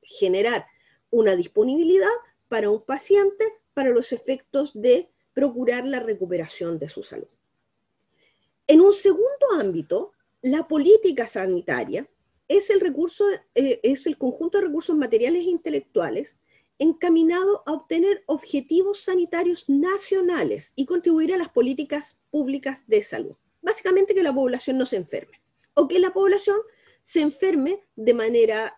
generar una disponibilidad para un paciente para los efectos de procurar la recuperación de su salud. En un segundo ámbito, la política sanitaria es el conjunto de recursos materiales e intelectuales encaminado a obtener objetivos sanitarios nacionales y contribuir a las políticas públicas de salud. Básicamente que la población no se enferme, o que la población se enferme de manera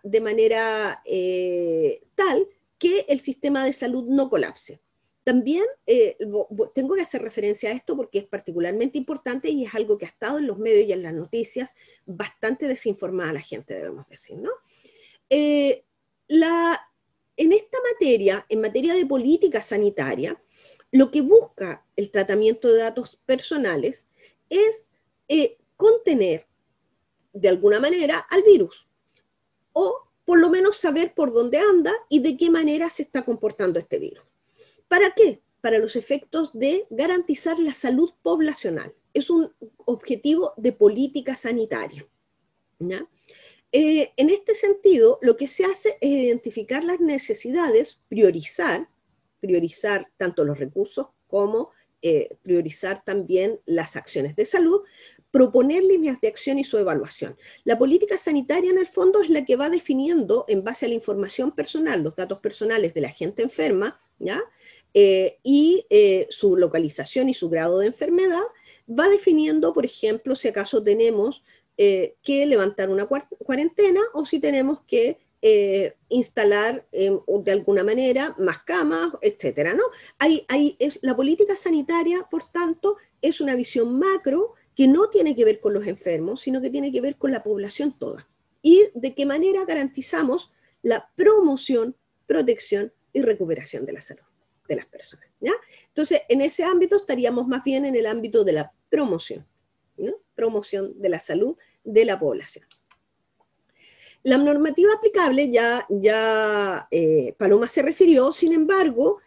tal que el sistema de salud no colapse. También tengo que hacer referencia a esto porque es particularmente importante y es algo que ha estado en los medios y en las noticias bastante desinformada la gente, debemos decir, ¿no? En esta materia, en materia de política sanitaria, lo que busca el tratamiento de datos personales es contener de alguna manera al virus, o por lo menos saber por dónde anda y de qué manera se está comportando este virus. ¿Para qué? Para los efectos de garantizar la salud poblacional. Es un objetivo de política sanitaria, ¿ya? En este sentido, lo que se hace es identificar las necesidades, priorizar tanto los recursos como priorizar también las acciones de salud, proponer líneas de acción y su evaluación. La política sanitaria, en el fondo, es la que va definiendo, en base a la información personal, los datos personales de la gente enferma, ¿ya? Y su localización y su grado de enfermedad, va definiendo, por ejemplo, si acaso tenemos que levantar una cuarentena o si tenemos que instalar de alguna manera más camas, etcétera, ¿no? La política sanitaria, por tanto, es una visión macro que no tiene que ver con los enfermos, sino que tiene que ver con la población toda. Y de qué manera garantizamos la promoción, protección y recuperación de la salud de las personas, ¿ya? Entonces, en ese ámbito estaríamos más bien en el ámbito de la promoción, ¿no? Promoción de la salud de la población. La normativa aplicable ya Paloma se refirió, sin embargo,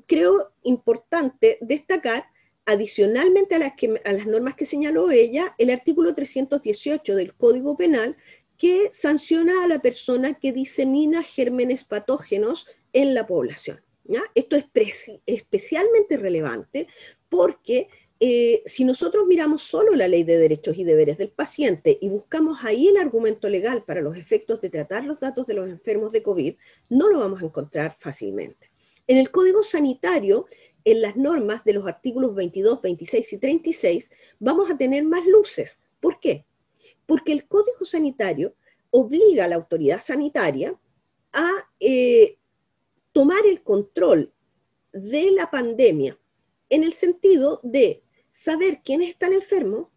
creo importante destacar, adicionalmente a las normas que señaló ella, el artículo 318 del Código Penal, que sanciona a la persona que disemina gérmenes patógenos en la población, ¿ya? Esto es especialmente relevante porque si nosotros miramos solo la ley de derechos y deberes del paciente y buscamos ahí el argumento legal para los efectos de tratar los datos de los enfermos de COVID, no lo vamos a encontrar fácilmente. En el Código Sanitario, en las normas de los artículos 22, 26 y 36, vamos a tener más luces. ¿Por qué? Porque el Código Sanitario obliga a la autoridad sanitaria a tomar el control de la en el sentido de saber quiénes están enfermos,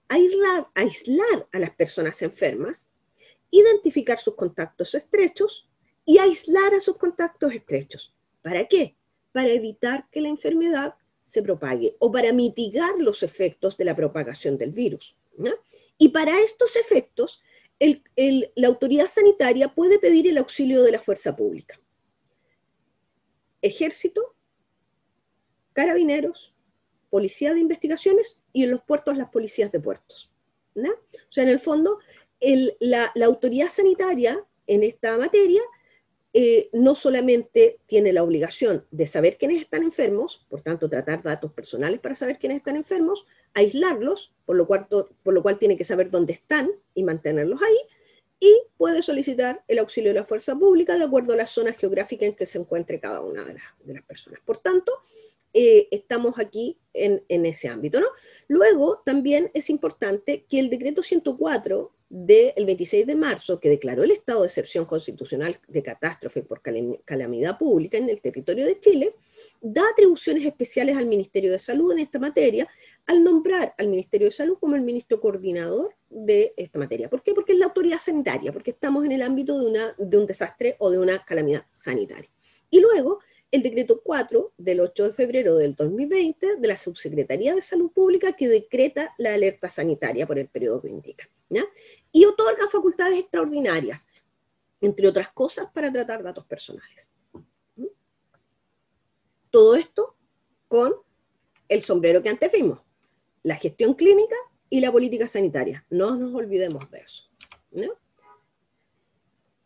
aislar a las personas enfermas, identificar sus contactos estrechos y aislar a sus contactos estrechos. ¿Para qué? Para evitar que la enfermedad se propague o para mitigar los efectos de la propagación del virus, ¿no? Y para estos efectos, la autoridad sanitaria puede pedir el auxilio de la fuerza pública. Ejército, carabineros, policía de investigaciones y en los puertos las policías de puertos, ¿no? O sea, en el fondo, la autoridad sanitaria en esta materia no solamente tiene la obligación de saber quiénes están enfermos, por tanto tratar datos personales para saber quiénes están enfermos, aislarlos, por lo cual tiene que saber dónde están y mantenerlos ahí, y puede solicitar el auxilio de la fuerza pública de acuerdo a las zonas geográficas en que se encuentre cada una de las personas. Por tanto, estamos aquí en ese ámbito, ¿no? Luego, también es importante que el decreto 104 del 26 de marzo, que declaró el estado de excepción constitucional de catástrofe por calamidad pública en el territorio de Chile, da atribuciones especiales al Ministerio de Salud en esta materia, al nombrar al Ministerio de Salud como el ministro coordinador de esta materia. ¿Por qué? Porque es la autoridad sanitaria, porque estamos en el ámbito de un desastre o de una calamidad sanitaria. Y luego, el decreto 4 del 8 de febrero del 2020 de la Subsecretaría de Salud Pública que decreta la alerta sanitaria por el periodo que indica, ¿ya? Y otorga facultades extraordinarias, entre otras cosas, para tratar datos personales. Todo esto con el sombrero que antes vimos, la gestión clínica y la política sanitaria. No nos olvidemos de eso, ¿no?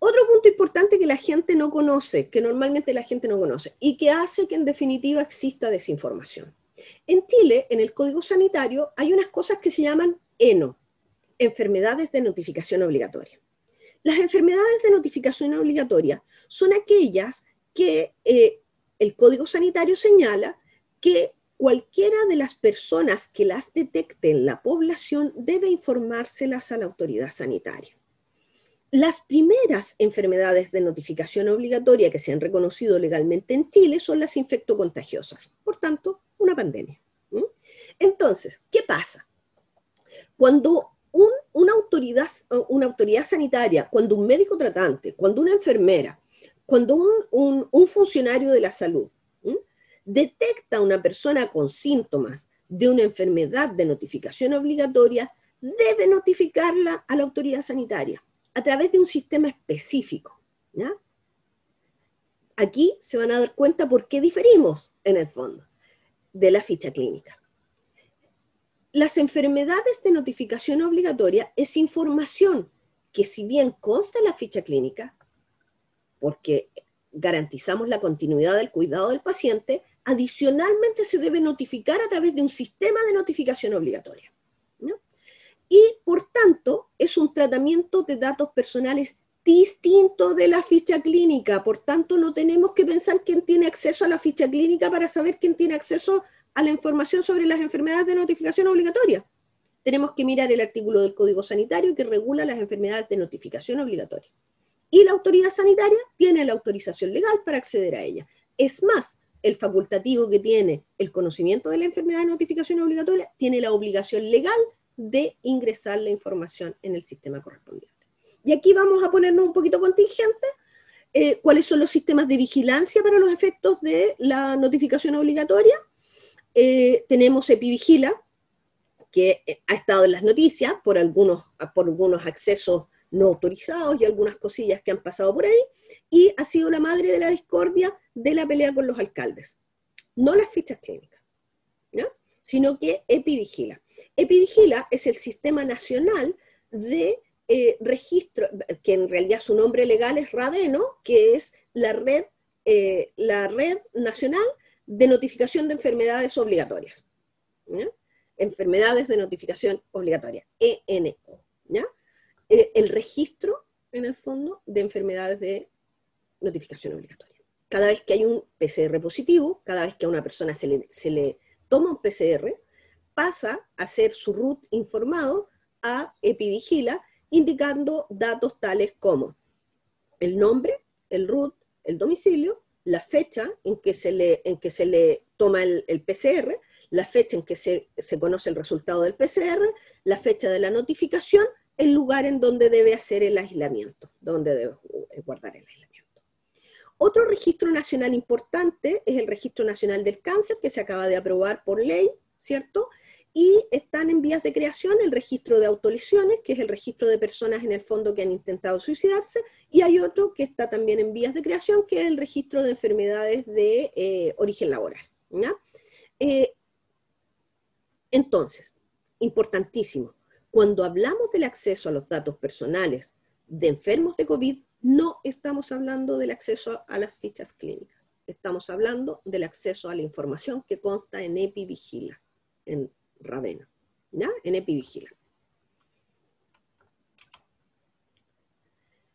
Otro punto importante que la gente no conoce, que normalmente la gente no conoce, y que hace que en definitiva exista desinformación. En Chile, en el Código Sanitario, hay unas cosas que se llaman ENO, enfermedades de notificación obligatoria. Las enfermedades de notificación obligatoria son aquellas que el Código Sanitario señala que cualquiera de las personas que las detecte en la población debe informárselas a la autoridad sanitaria. Las primeras enfermedades de notificación obligatoria que se han reconocido legalmente en Chile son las infectocontagiosas, por tanto, una pandemia. Entonces, ¿qué pasa? Cuando una autoridad sanitaria, cuando un médico tratante, cuando una enfermera, cuando un funcionario de la salud detecta a una persona con síntomas de una enfermedad de notificación obligatoria, debe notificarla a la autoridad sanitaria a través de un sistema específico, ¿ya? Aquí se van a dar cuenta por qué diferimos, en el fondo, de la ficha clínica. Las enfermedades de notificación obligatoria es información que, si bien consta en la ficha clínica, porque garantizamos la continuidad del cuidado del paciente, adicionalmente se debe notificar a través de un sistema de notificación obligatoria, ¿no? Y, por tanto, es un tratamiento de datos personales distinto de la ficha clínica. Por tanto, no tenemos que pensar quién tiene acceso a la ficha clínica para saber quién tiene acceso a la información sobre las enfermedades de notificación obligatoria. Tenemos que mirar el artículo del Código Sanitario que regula las enfermedades de notificación obligatoria. Y la autoridad sanitaria tiene la autorización legal para acceder a ella. Es más, el facultativo que tiene el conocimiento de la enfermedad de notificación obligatoria tiene la obligación legal de ingresar la información en el sistema correspondiente. Y aquí vamos a ponernos un poquito contingentes. ¿Cuáles son los sistemas de vigilancia para los efectos de la notificación obligatoria? Tenemos EpiVigila, que ha estado en las noticias por algunos accesos no autorizados y algunas cosillas que han pasado por ahí, y ha sido la madre de la discordia de la pelea con los alcaldes. No las fichas clínicas, ¿no? Sino que EpiVigila. EpiVigila es el Sistema Nacional de Registro, que en realidad su nombre legal es Raveno, que es la red nacional de notificación de enfermedades obligatorias, ¿ya? Enfermedades de notificación obligatoria, ENO, ¿ya? El registro, en el fondo, de enfermedades de notificación obligatoria. Cada vez que hay un PCR positivo, cada vez que a una persona se le toma un PCR, pasa a ser su RUT informado a EpiVigila, indicando datos tales como el nombre, el RUT, el domicilio, la fecha en que se le toma el PCR, la fecha en que se conoce el resultado del PCR, la fecha de la notificación, el lugar en donde debe hacer el aislamiento, donde debe guardar el aislamiento. Otro registro nacional importante es el Registro Nacional del Cáncer, que se acaba de aprobar por ley, ¿cierto? Y están en vías de creación el registro de autolesiones, que es el registro de personas en el fondo que han intentado suicidarse, y hay otro que está también en vías de creación, que es el registro de enfermedades de origen laboral, ¿ya? Entonces, importantísimo, cuando hablamos del acceso a los datos personales de enfermos de COVID, no estamos hablando del acceso a las fichas clínicas, estamos hablando del acceso a la información que consta en EpiVigila, en Raveno, ¿ya? En EpiVigila.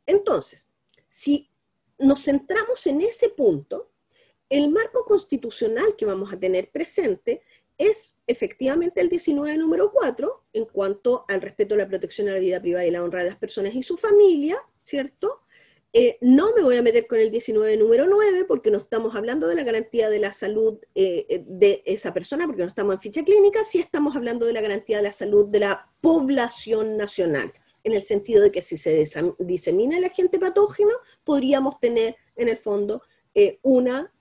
Entonces, si nos centramos en ese punto, el marco constitucional que vamos a tener presente es efectivamente el 19 número 4 en cuanto al respeto a la protección a la vida privada y la honra de las personas y su familia, ¿cierto? No me voy a meter con el 19 número 9 porque no estamos hablando de la garantía de la salud de esa persona, porque no estamos en ficha clínica, sí estamos hablando de la garantía de la salud de la población nacional, en el sentido de que si se disemina el agente patógeno, podríamos tener en el fondo una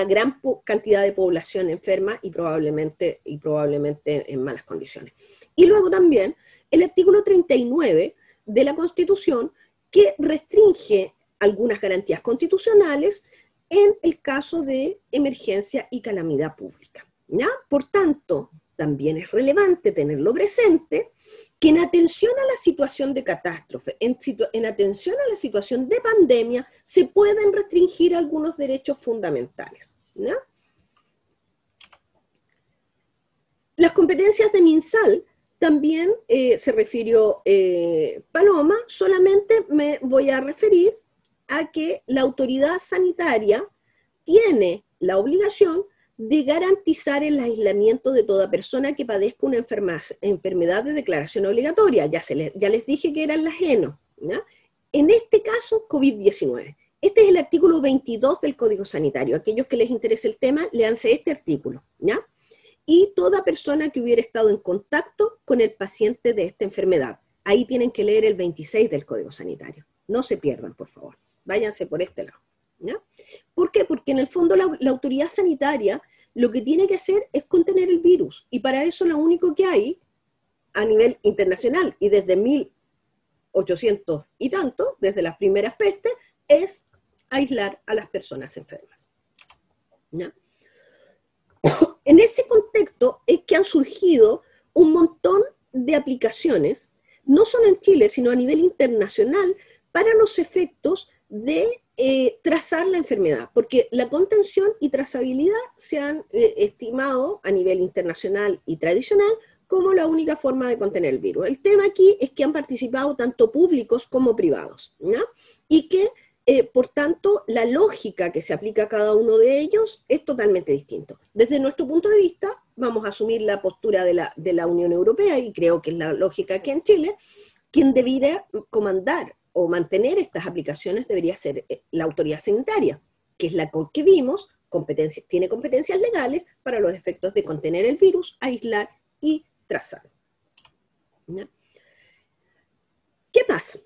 gran cantidad de población enferma y probablemente en malas condiciones. Y luego también el artículo 39 de la Constitución, que restringe algunas garantías constitucionales en el caso de emergencia y calamidad pública, ¿ya? Por tanto, también es relevante tenerlo presente, que en atención a la situación de catástrofe, en atención a la situación de pandemia, se pueden restringir algunos derechos fundamentales, ¿ya? Las competencias de MinSal también se refirió Paloma, solamente me voy a referir a que la autoridad sanitaria tiene la obligación de garantizar el aislamiento de toda persona que padezca una enfermedad de declaración obligatoria. Ya les dije que eran las ENO, ¿ya? En este caso, COVID-19. Este es el artículo 22 del Código Sanitario. Aquellos que les interese el tema, léanse este artículo, ¿ya? Y toda persona que hubiera estado en contacto con el paciente de esta enfermedad. Ahí tienen que leer el 26 del Código Sanitario. No se pierdan, por favor. Váyanse por este lado, ¿ya? ¿Por qué? Porque en el fondo la autoridad sanitaria lo que tiene que hacer es contener el virus. Y para eso lo único que hay a nivel internacional y desde 1800 y tanto, desde las primeras pestes, es aislar a las personas enfermas, ¿ya? En ese contexto es que han surgido un montón de aplicaciones, no solo en Chile, sino a nivel internacional, para los efectos de trazar la enfermedad, porque la contención y trazabilidad se han estimado a nivel internacional y tradicional como la única forma de contener el virus. El tema aquí es que han participado tanto públicos como privados, ¿no? Y que por tanto, la lógica que se aplica a cada uno de ellos es totalmente distinto. Desde nuestro punto de vista, vamos a asumir la postura de la Unión Europea, y creo que es la lógica aquí en Chile. Quien debiera comandar o mantener estas aplicaciones debería ser la autoridad sanitaria, que es la que vimos, tiene competencias legales para los efectos de contener el virus, aislar y trazar. ¿Ya? ¿Qué pasa?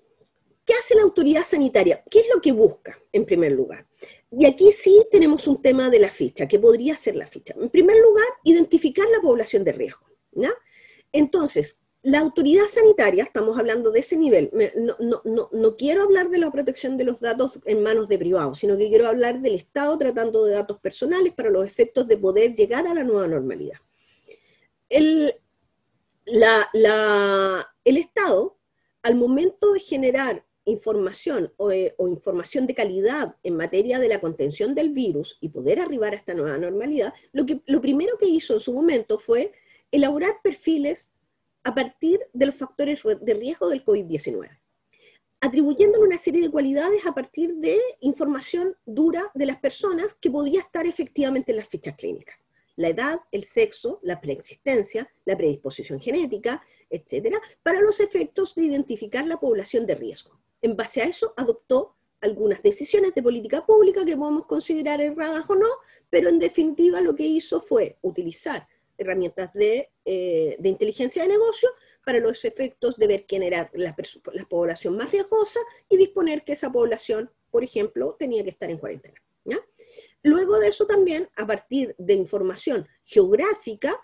¿Qué hace la autoridad sanitaria? ¿Qué es lo que busca, en primer lugar? Y aquí sí tenemos un tema de la ficha, que podría ser la ficha. En primer lugar, identificar la población de riesgo, ¿ya? Entonces, la autoridad sanitaria, estamos hablando de ese nivel, no quiero hablar de la protección de los datos en manos de privados, sino que quiero hablar del Estado tratando de datos personales para los efectos de poder llegar a la nueva normalidad. El Estado, al momento de generar información o información de calidad en materia de la contención del virus y poder arribar a esta nueva normalidad, lo primero que hizo en su momento fue elaborar perfiles a partir de los factores de riesgo del COVID-19, atribuyéndole una serie de cualidades a partir de información dura de las personas que podía estar efectivamente en las fichas clínicas. La edad, el sexo, la preexistencia, la predisposición genética, etcétera, para los efectos de identificar la población de riesgo. En base a eso adoptó algunas decisiones de política pública que podemos considerar erradas o no, pero en definitiva lo que hizo fue utilizar herramientas de inteligencia de negocio para los efectos de ver quién era la población más riesgosa y disponer que esa población, por ejemplo, tenía que estar en cuarentena, ¿ya? Luego de eso también, a partir de información geográfica,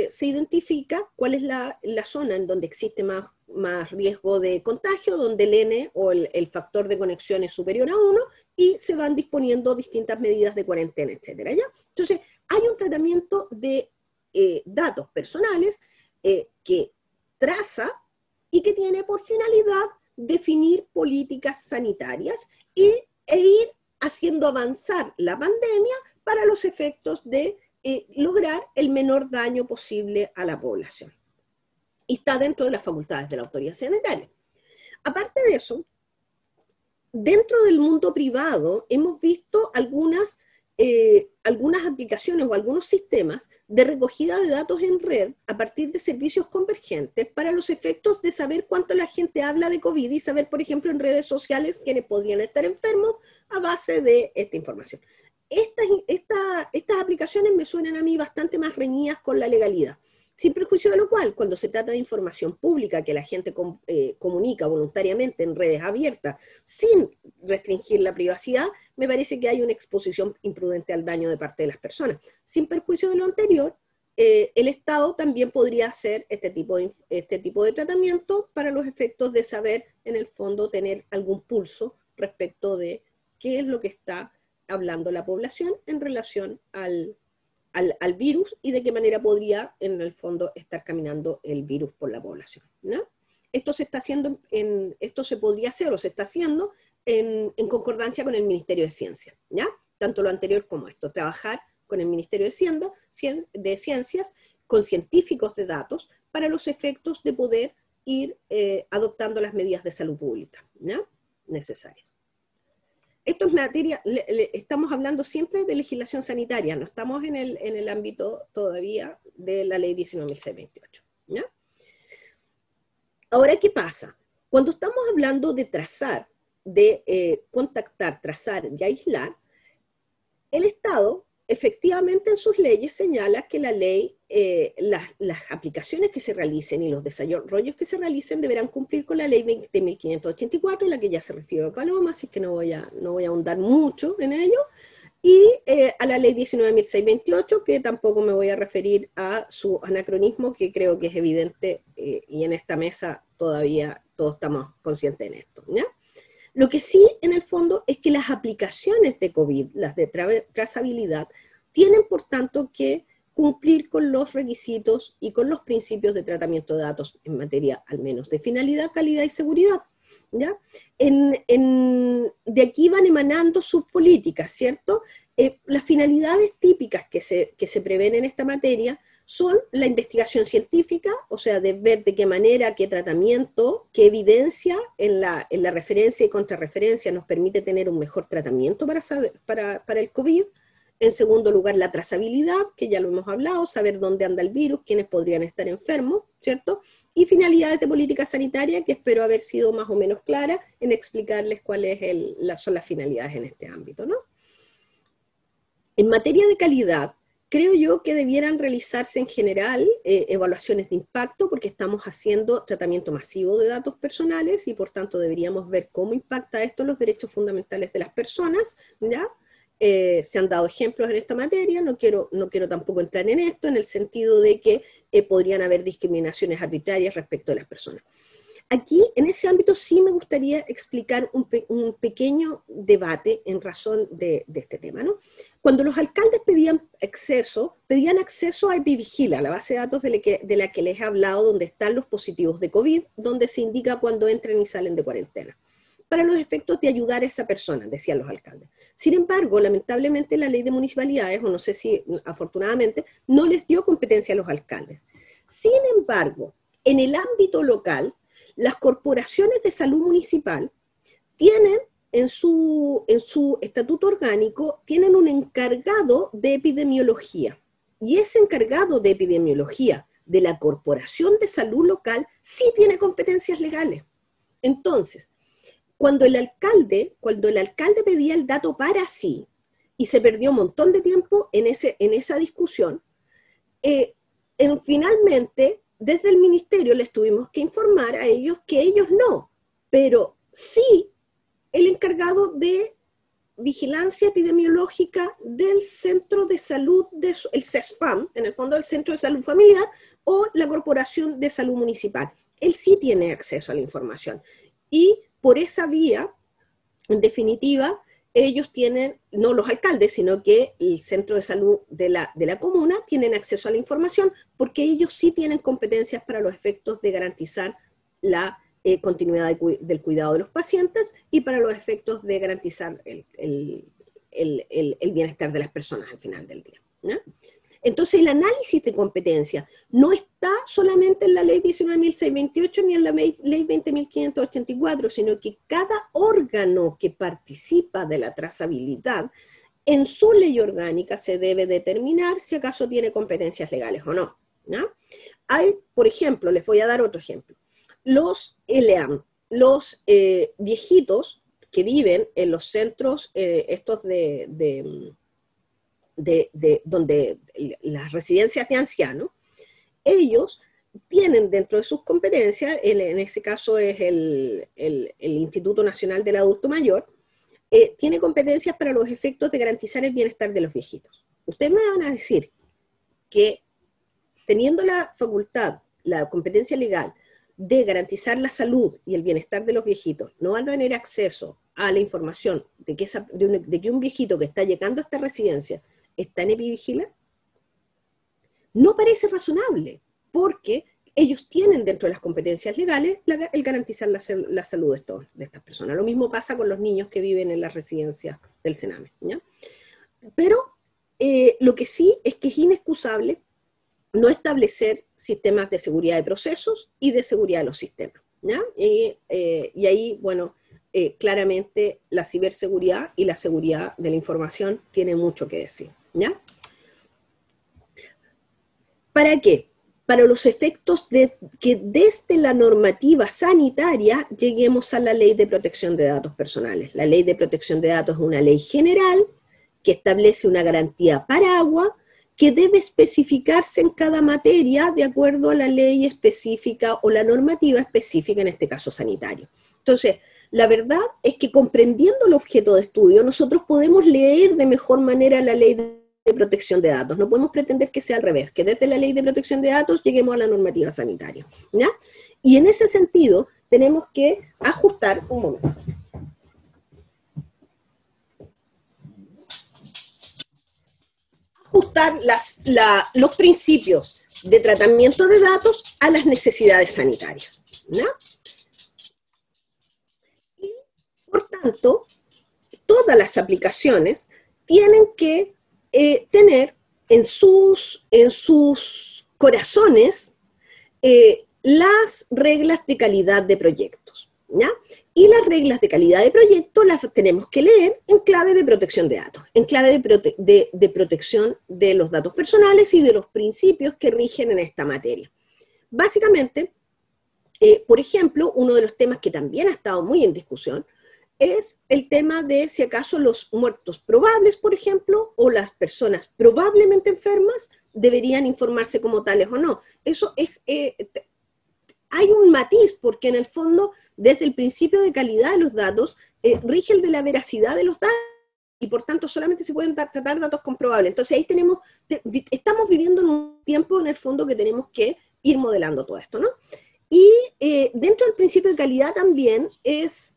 se identifica cuál es la zona en donde existe más riesgo de contagio, donde el N o el factor de conexión es superior a 1, y se van disponiendo distintas medidas de cuarentena, etcétera, ¿ya? Entonces, hay un tratamiento de datos personales que traza y que tiene por finalidad definir políticas sanitarias e ir haciendo avanzar la pandemia para los efectos de lograr el menor daño posible a la población. Y está dentro de las facultades de la autoridad sanitaria. Aparte de eso, dentro del mundo privado hemos visto algunas aplicaciones o algunos sistemas de recogida de datos en red a partir de servicios convergentes para los efectos de saber cuánto la gente habla de COVID y saber, por ejemplo, en redes sociales quiénes podrían estar enfermos a base de esta información. Estas aplicaciones me suenan a mí bastante más reñidas con la legalidad. Sin perjuicio de lo cual, cuando se trata de información pública que la gente comunica voluntariamente en redes abiertas sin restringir la privacidad, me parece que hay una exposición imprudente al daño de parte de las personas. Sin perjuicio de lo anterior, el Estado también podría hacer este tipo de tratamiento para los efectos de saber, en el fondo, tener algún pulso respecto de qué es lo que está hablando la población en relación al virus y de qué manera podría, en el fondo, estar caminando el virus por la población, ¿no? Esto se está haciendo, esto se podría hacer o se está haciendo en concordancia con el Ministerio de Ciencia, ¿ya? Tanto lo anterior como esto, trabajar con el Ministerio de Ciencias, con científicos de datos, para los efectos de poder ir adoptando las medidas de salud pública, ¿ya? Necesarias. Esto es materia, estamos hablando siempre de legislación sanitaria, no estamos en el ámbito todavía de la ley 19.628, ¿ya? Ahora, ¿qué pasa? Cuando estamos hablando de trazar, de contactar, trazar y aislar, el Estado efectivamente en sus leyes señala que la ley, las aplicaciones que se realicen y los desarrollos que se realicen deberán cumplir con la ley 20.584, la que ya se refirió a Paloma, así que no voy a ahondar mucho en ello, y a la ley 19.628, que tampoco me voy a referir a su anacronismo, que creo que es evidente, y en esta mesa todavía todos estamos conscientes en esto, ¿ya? Lo que sí, en el fondo, es que las aplicaciones de COVID, las de trazabilidad, tienen, por tanto, que cumplir con los requisitos y con los principios de tratamiento de datos en materia, al menos, de finalidad, calidad y seguridad, ¿ya? De aquí van emanando sus políticas, ¿cierto? Las finalidades típicas que se prevén en esta materia son la investigación científica, o sea, de ver de qué manera, qué tratamiento, qué evidencia en la referencia y contrarreferencia nos permite tener un mejor tratamiento para el COVID. En segundo lugar, la trazabilidad, que ya lo hemos hablado, saber dónde anda el virus, quiénes podrían estar enfermos, ¿cierto? Y finalidades de política sanitaria, que espero haber sido más o menos clara en explicarles cuáles son las finalidades en este ámbito, ¿no? En materia de calidad, creo yo que debieran realizarse en general evaluaciones de impacto, porque estamos haciendo tratamiento masivo de datos personales y por tanto deberíamos ver cómo impacta esto los derechos fundamentales de las personas, ¿ya? Se han dado ejemplos en esta materia, no quiero tampoco entrar en esto, en el sentido de que podrían haber discriminaciones arbitrarias respecto de las personas. Aquí, en ese ámbito, sí me gustaría explicar un pequeño debate en razón de este tema, ¿no? Cuando los alcaldes pedían acceso a Epivigila, la base de datos de la que les he hablado, donde están los positivos de COVID, donde se indica cuando entran y salen de cuarentena, para los efectos de ayudar a esa persona, decían los alcaldes. Sin embargo, lamentablemente la ley de municipalidades, o no sé si afortunadamente, no les dio competencia a los alcaldes. Sin embargo, en el ámbito local, las corporaciones de salud municipal tienen en su estatuto orgánico, tienen un encargado de epidemiología. Y ese encargado de epidemiología de la corporación de salud local sí tiene competencias legales. Entonces, cuando el alcalde pedía el dato para sí, y se perdió un montón de tiempo en esa discusión, finalmente, desde el ministerio les tuvimos que informar a ellos que ellos no, pero sí el encargado de vigilancia epidemiológica del Centro de Salud, el CESFAM, en el fondo el Centro de Salud Familiar, o la Corporación de Salud Municipal. Él sí tiene acceso a la información. Y por esa vía, en definitiva, ellos tienen, no los alcaldes, sino que el centro de salud de la comuna tienen acceso a la información porque ellos sí tienen competencias para los efectos de garantizar la continuidad del cuidado de los pacientes y para los efectos de garantizar el bienestar de las personas al final del día, ¿no? Entonces el análisis de competencia no está solamente en la ley 19.628 ni en la ley 20.584, sino que cada órgano que participa de la trazabilidad en su ley orgánica se debe determinar si acaso tiene competencias legales o no, ¿no? Hay, por ejemplo, les voy a dar otro ejemplo, los LEAM, los viejitos que viven en los centros estos donde las residencias de ancianos, ellos tienen dentro de sus competencias, en ese caso es el Instituto Nacional del Adulto Mayor, tiene competencias para los efectos de garantizar el bienestar de los viejitos. Ustedes me van a decir que teniendo la facultad, la competencia legal de garantizar la salud y el bienestar de los viejitos, no van a tener acceso a la información de que un viejito que está llegando a esta residencia está en epivigila. No parece razonable, porque ellos tienen dentro de las competencias legales el garantizar la salud de estas personas. Lo mismo pasa con los niños que viven en las residencias del Sename, ¿ya? Pero lo que sí es que es inexcusable no establecer sistemas de seguridad de procesos y de seguridad de los sistemas, ¿ya? Y ahí, bueno, claramente la ciberseguridad y la seguridad de la información tienen mucho que decir, ¿ya? ¿Para qué? Para los efectos de que desde la normativa sanitaria lleguemos a la Ley de Protección de Datos Personales. La Ley de Protección de Datos es una ley general que establece una garantía paraguas que debe especificarse en cada materia de acuerdo a la ley específica o la normativa específica, en este caso sanitario. Entonces, la verdad es que comprendiendo el objeto de estudio, nosotros podemos leer de mejor manera la ley de protección de datos. No podemos pretender que sea al revés, que desde la ley de protección de datos lleguemos a la normativa sanitaria, ¿ya? Y en ese sentido, tenemos que ajustar, un momento, ajustar los principios de tratamiento de datos a las necesidades sanitarias, ¿no? Y, por tanto, todas las aplicaciones tienen que tener en sus corazones las reglas de calidad de proyectos, ¿ya? Y las reglas de calidad de proyecto las tenemos que leer en clave de protección de datos, en clave de protección de los datos personales y de los principios que rigen en esta materia. Básicamente, por ejemplo, uno de los temas que también ha estado muy en discusión es el tema de si acaso los muertos probables, por ejemplo, o las personas probablemente enfermas deberían informarse como tales o no. Eso es... hay un matiz, porque en el fondo, desde el principio de calidad de los datos, rige el de la veracidad de los datos, y por tanto solamente se pueden tratar datos comprobables. Entonces ahí estamos viviendo en un tiempo en el fondo que tenemos que ir modelando todo esto, ¿no? Y dentro del principio de calidad también es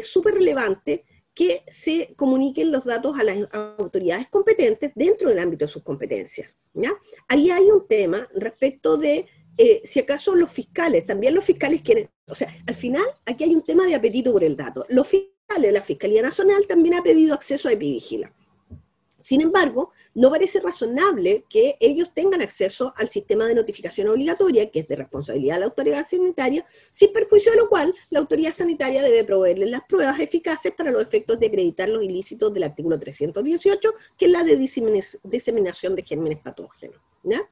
súper relevante que se comuniquen los datos a las autoridades competentes dentro del ámbito de sus competencias, ¿ya? Ahí hay un tema respecto de si acaso los fiscales, también los fiscales quieren, o sea, al final aquí hay un tema de apetito por el dato. Los fiscales, la Fiscalía Nacional también ha pedido acceso a Epivigila. Sin embargo, no parece razonable que ellos tengan acceso al sistema de notificación obligatoria, que es de responsabilidad de la autoridad sanitaria, sin perjuicio de lo cual la autoridad sanitaria debe proveerles las pruebas eficaces para los efectos de acreditar los ilícitos del artículo 318, que es la de diseminación de gérmenes patógenos, ¿ya?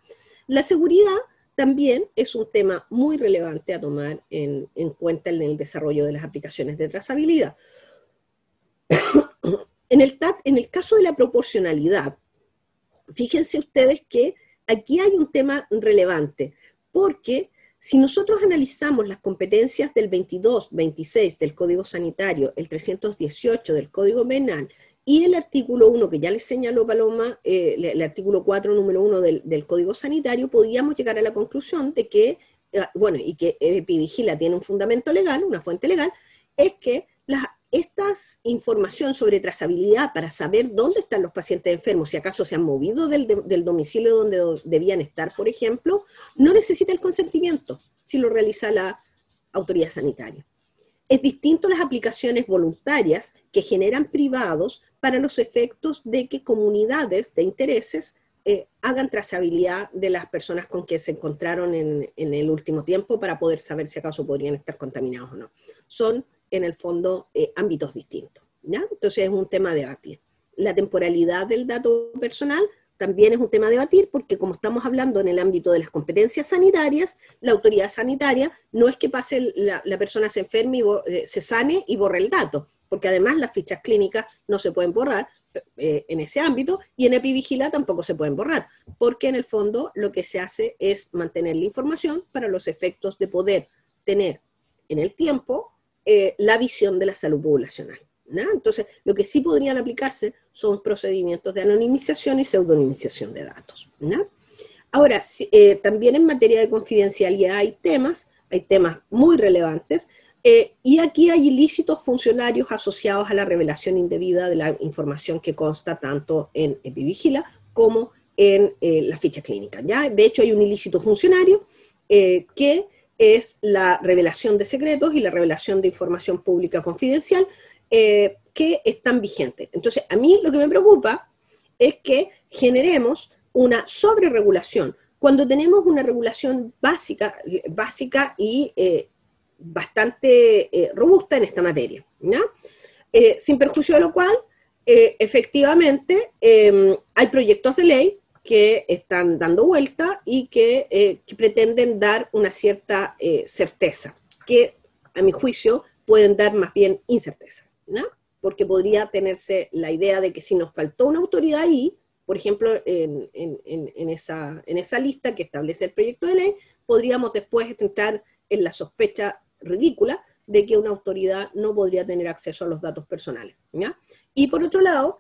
La seguridad también es un tema muy relevante a tomar en cuenta en el desarrollo de las aplicaciones de trazabilidad. En el caso de la proporcionalidad, fíjense ustedes que aquí hay un tema relevante, porque si nosotros analizamos las competencias del 22, 26 del Código Sanitario, el 318 del Código Penal y el artículo 1 que ya les señaló Paloma, el artículo 4, número 1 del Código Sanitario, podríamos llegar a la conclusión de que, bueno, y que Epivigila tiene un fundamento legal, una fuente legal, es que esta información sobre trazabilidad para saber dónde están los pacientes enfermos, si acaso se han movido del domicilio donde debían estar, por ejemplo, no necesita el consentimiento si lo realiza la autoridad sanitaria. Es distinto a las aplicaciones voluntarias que generan privados para los efectos de que comunidades de intereses hagan trazabilidad de las personas con que se encontraron en el último tiempo para poder saber si acaso podrían estar contaminados o no. Son, en el fondo, ámbitos distintos, ¿ya? Entonces es un tema a debatir. La temporalidad del dato personal también es un tema a debatir, porque como estamos hablando en el ámbito de las competencias sanitarias, la autoridad sanitaria no es que pase la persona se enferme y se sane y borre el dato, porque además las fichas clínicas no se pueden borrar en ese ámbito, y en Epivigila tampoco se pueden borrar, porque en el fondo lo que se hace es mantener la información para los efectos de poder tener en el tiempo la visión de la salud poblacional, ¿no? Entonces, lo que sí podrían aplicarse son procedimientos de anonimización y pseudonimización de datos, ¿no? Ahora, también en materia de confidencialidad hay temas muy relevantes, y aquí hay ilícitos funcionarios asociados a la revelación indebida de la información que consta tanto en Epivigila como en la ficha clínica, ¿ya? De hecho, hay un ilícito funcionario que es la revelación de secretos y la revelación de información pública confidencial, que están vigentes. Entonces, a mí lo que me preocupa es que generemos una sobreregulación cuando tenemos una regulación básica y bastante robusta en esta materia, ¿no? Sin perjuicio de lo cual, efectivamente, hay proyectos de ley que están dando vuelta y que pretenden dar una cierta certeza, que a mi juicio pueden dar más bien incertezas, ¿no? Porque podría tenerse la idea de que si nos faltó una autoridad ahí, por ejemplo, en esa lista que establece el proyecto de ley, podríamos después entrar en la sospecha ridícula de que una autoridad no podría tener acceso a los datos personales, ¿ya? Y por otro lado,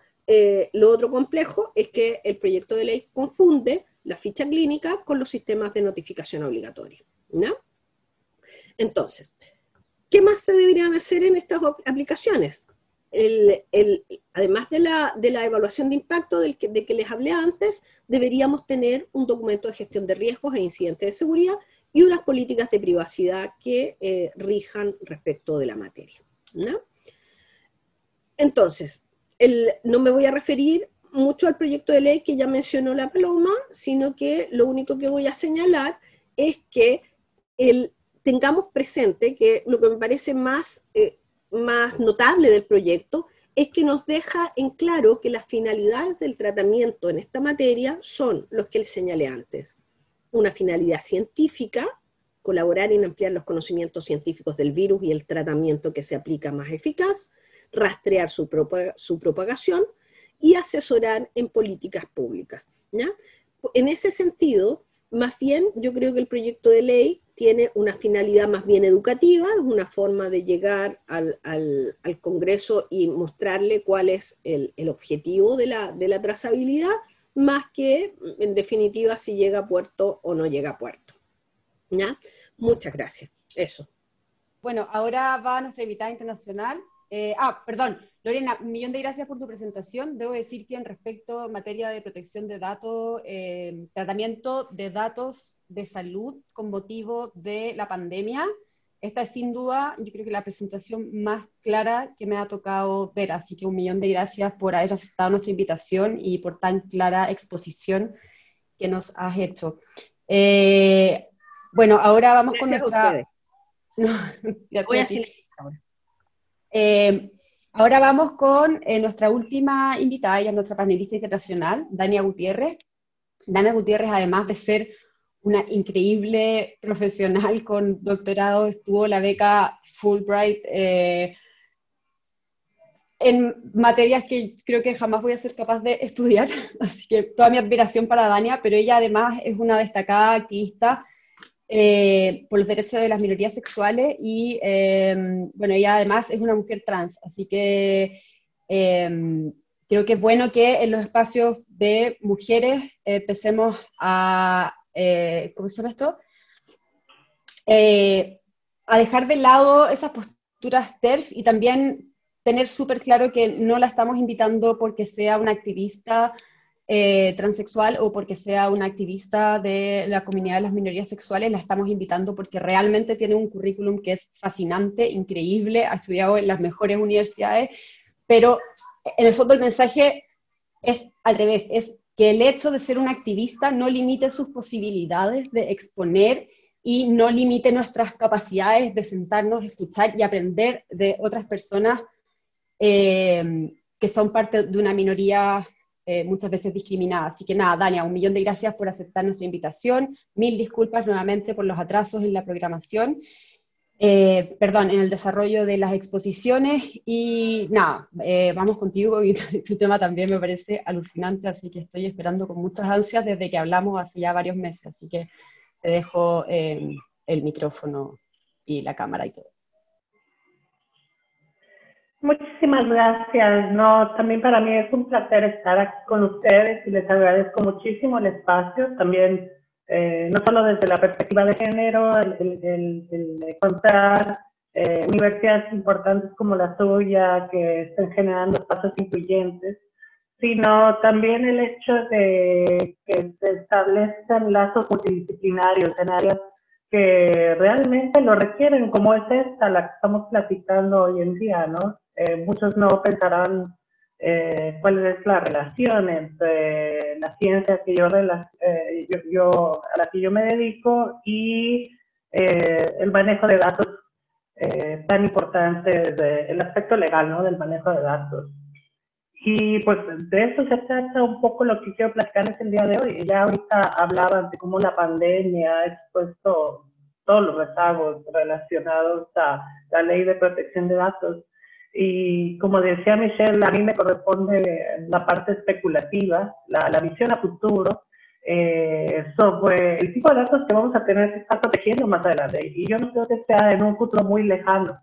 lo otro complejo es que el proyecto de ley confunde la ficha clínica con los sistemas de notificación obligatoria, ¿ya? Entonces, ¿qué más se deberían hacer en estas aplicaciones? Además de la evaluación de impacto de que les hablé antes, deberíamos tener un documento de gestión de riesgos e incidentes de seguridad y unas políticas de privacidad que rijan respecto de la materia, ¿no? Entonces, no me voy a referir mucho al proyecto de ley que ya mencionó la Paloma, sino que lo único que voy a señalar es que tengamos presente que lo que me parece más notable del proyecto es que nos deja en claro que las finalidades del tratamiento en esta materia son los que les señalé antes. Una finalidad científica, colaborar en ampliar los conocimientos científicos del virus y el tratamiento que se aplica más eficaz, rastrear su propagación y asesorar en políticas públicas, ¿ya? En ese sentido, más bien yo creo que el proyecto de ley tiene una finalidad más bien educativa, una forma de llegar al Congreso y mostrarle cuál es el objetivo de la trazabilidad, más que, en definitiva, si llega a puerto o no llega a puerto, ¿ya? Muchas gracias. Eso. Bueno, ahora va nuestra invitada internacional. Perdón, Lorena, un millón de gracias por tu presentación. Debo decir que en respecto a materia de protección de datos, tratamiento de datos de salud con motivo de la pandemia, esta es sin duda, yo creo que la presentación más clara que me ha tocado ver, así que un millón de gracias por haber aceptado nuestra invitación y por tan clara exposición que nos has hecho. Bueno, ahora vamos gracias con nuestra... No, voy a ahora vamos con nuestra última invitada, ella es nuestra panelista internacional, Dania Gutiérrez. Dania Gutiérrez, además de ser una increíble profesional con doctorado, estuvo la beca Fulbright en materias que creo que jamás voy a ser capaz de estudiar, así que toda mi admiración para Dania, pero ella además es una destacada activista por los derechos de las minorías sexuales y, bueno, ella además es una mujer trans, así que creo que es bueno que en los espacios de mujeres empecemos a, ¿cómo se llama esto? A dejar de lado esas posturas TERF y también tener súper claro que no la estamos invitando porque sea una activista transexual o porque sea una activista de la comunidad de las minorías sexuales, la estamos invitando porque realmente tiene un currículum que es fascinante, increíble, ha estudiado en las mejores universidades, pero en el fondo el mensaje es al revés, es que el hecho de ser un activista no limite sus posibilidades de exponer y no limite nuestras capacidades de sentarnos, escuchar y aprender de otras personas que son parte de una minoría muchas veces discriminada. Así que nada, Dania, 1.000.000 de gracias por aceptar nuestra invitación, 1000 disculpas nuevamente por los atrasos en la programación, perdón, en el desarrollo de las exposiciones, y nada, vamos contigo, y tu tema también me parece alucinante, así que estoy esperando con muchas ansias desde que hablamos hace ya varios meses, así que te dejo el micrófono y la cámara y todo. Muchísimas gracias. No, también para mí es un placer estar aquí con ustedes y les agradezco muchísimo el espacio. También, no solo desde la perspectiva de género, el encontrar universidades importantes como la suya que estén generando espacios incluyentes, sino también el hecho de que se establezcan lazos multidisciplinarios en áreas que realmente lo requieren, como es esta, la que estamos platicando hoy en día, ¿no? Muchos no pensarán cuál es la relación entre la ciencia que a la que yo me dedico y el manejo de datos tan importante desde el aspecto legal, ¿no? Del manejo de datos. Y pues de eso se trata un poco lo que quiero platicarles el día de hoy. Ya ahorita hablaban de cómo la pandemia ha expuesto todos los rezagos relacionados a la ley de protección de datos. Y como decía Michelle, a mí me corresponde la parte especulativa, la visión a futuro sobre el tipo de datos que vamos a tener que estar protegiendo más adelante. Y yo no creo que sea en un futuro muy lejano.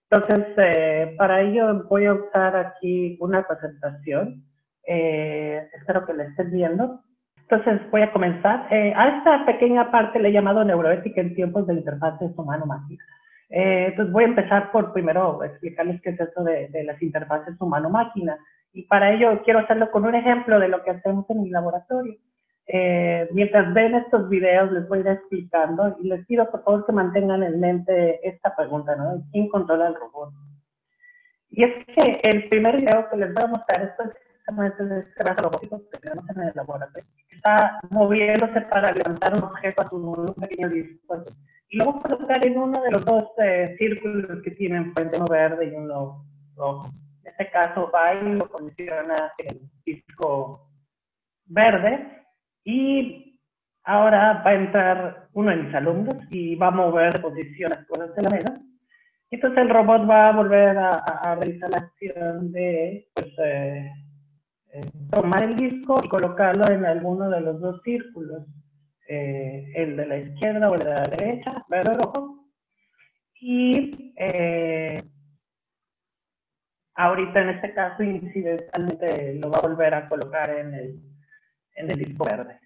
Entonces, para ello voy a usar aquí una presentación. Espero que la estén viendo. Entonces, voy a comenzar. A esta pequeña parte le he llamado neuroética en tiempos de interfaces humano-máquina. Entonces, voy a empezar por primero explicarles qué es eso de las interfaces humano-máquina. Y para ello quiero hacerlo con un ejemplo de lo que hacemos en mi laboratorio. Mientras ven estos videos les voy a ir explicando y les pido por favor que mantengan en mente esta pregunta, ¿no? ¿Quién controla el robot? Y es que el primer video que les voy a mostrar, esto es exactamente de este brazo robótico que tenemos en el laboratorio, que está moviéndose para levantar un objeto a un pequeño disco. Y lo voy a colocar en uno de los dos círculos que tienen, frente, uno verde y uno rojo. En este caso va y lo posiciona en el disco verde. Y ahora va a entrar uno de mis alumnos y va a mover de posición las cosas de la mesa. Entonces el robot va a volver a realizar la acción de pues, tomar el disco y colocarlo en alguno de los dos círculos, el de la izquierda o el de la derecha, verde o rojo. Y ahorita en este caso incidentalmente lo va a volver a colocar en el disco verde.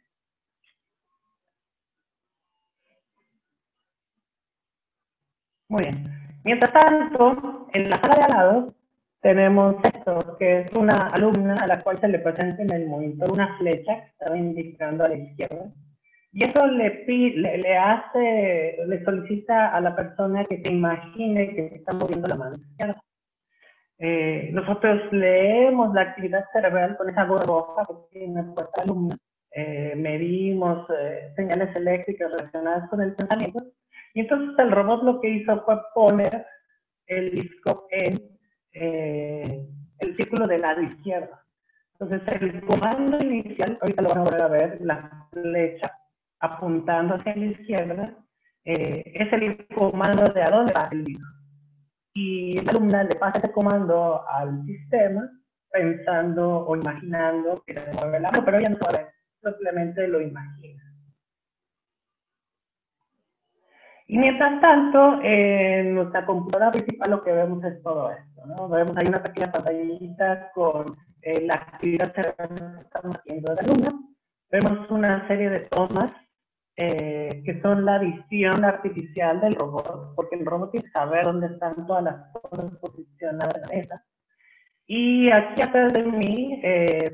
Muy bien. Mientras tanto, en la sala de al lado tenemos esto, que es una alumna a la cual se le presenta en el monitor una flecha que estaba indicando a la izquierda. Y eso le solicita a la persona que se imagine que se está moviendo la mano izquierda. Nosotros leemos la actividad cerebral con esa burbuja que tiene nuestra alumna. Medimos señales eléctricas relacionadas con el pensamiento. Y entonces el robot lo que hizo fue poner el disco en el círculo del lado izquierdo. Entonces el comando inicial, ahorita lo van a volver a ver, la flecha apuntando hacia la izquierda, es el comando de a dónde va el disco. Y la alumna le pasa ese comando al sistema pensando o imaginando que se mueve la mano, pero ella no sabe, simplemente lo imagina. Y mientras tanto, en nuestra computadora principal lo que vemos es todo esto, ¿no? Vemos ahí una pequeña pantallita con la actividad cerebral que estamos haciendo de alumno. Vemos una serie de tomas que son la visión artificial del robot, porque el robot tiene que saber dónde están todas las cosas posicionadas en la mesa. Y aquí atrás de mí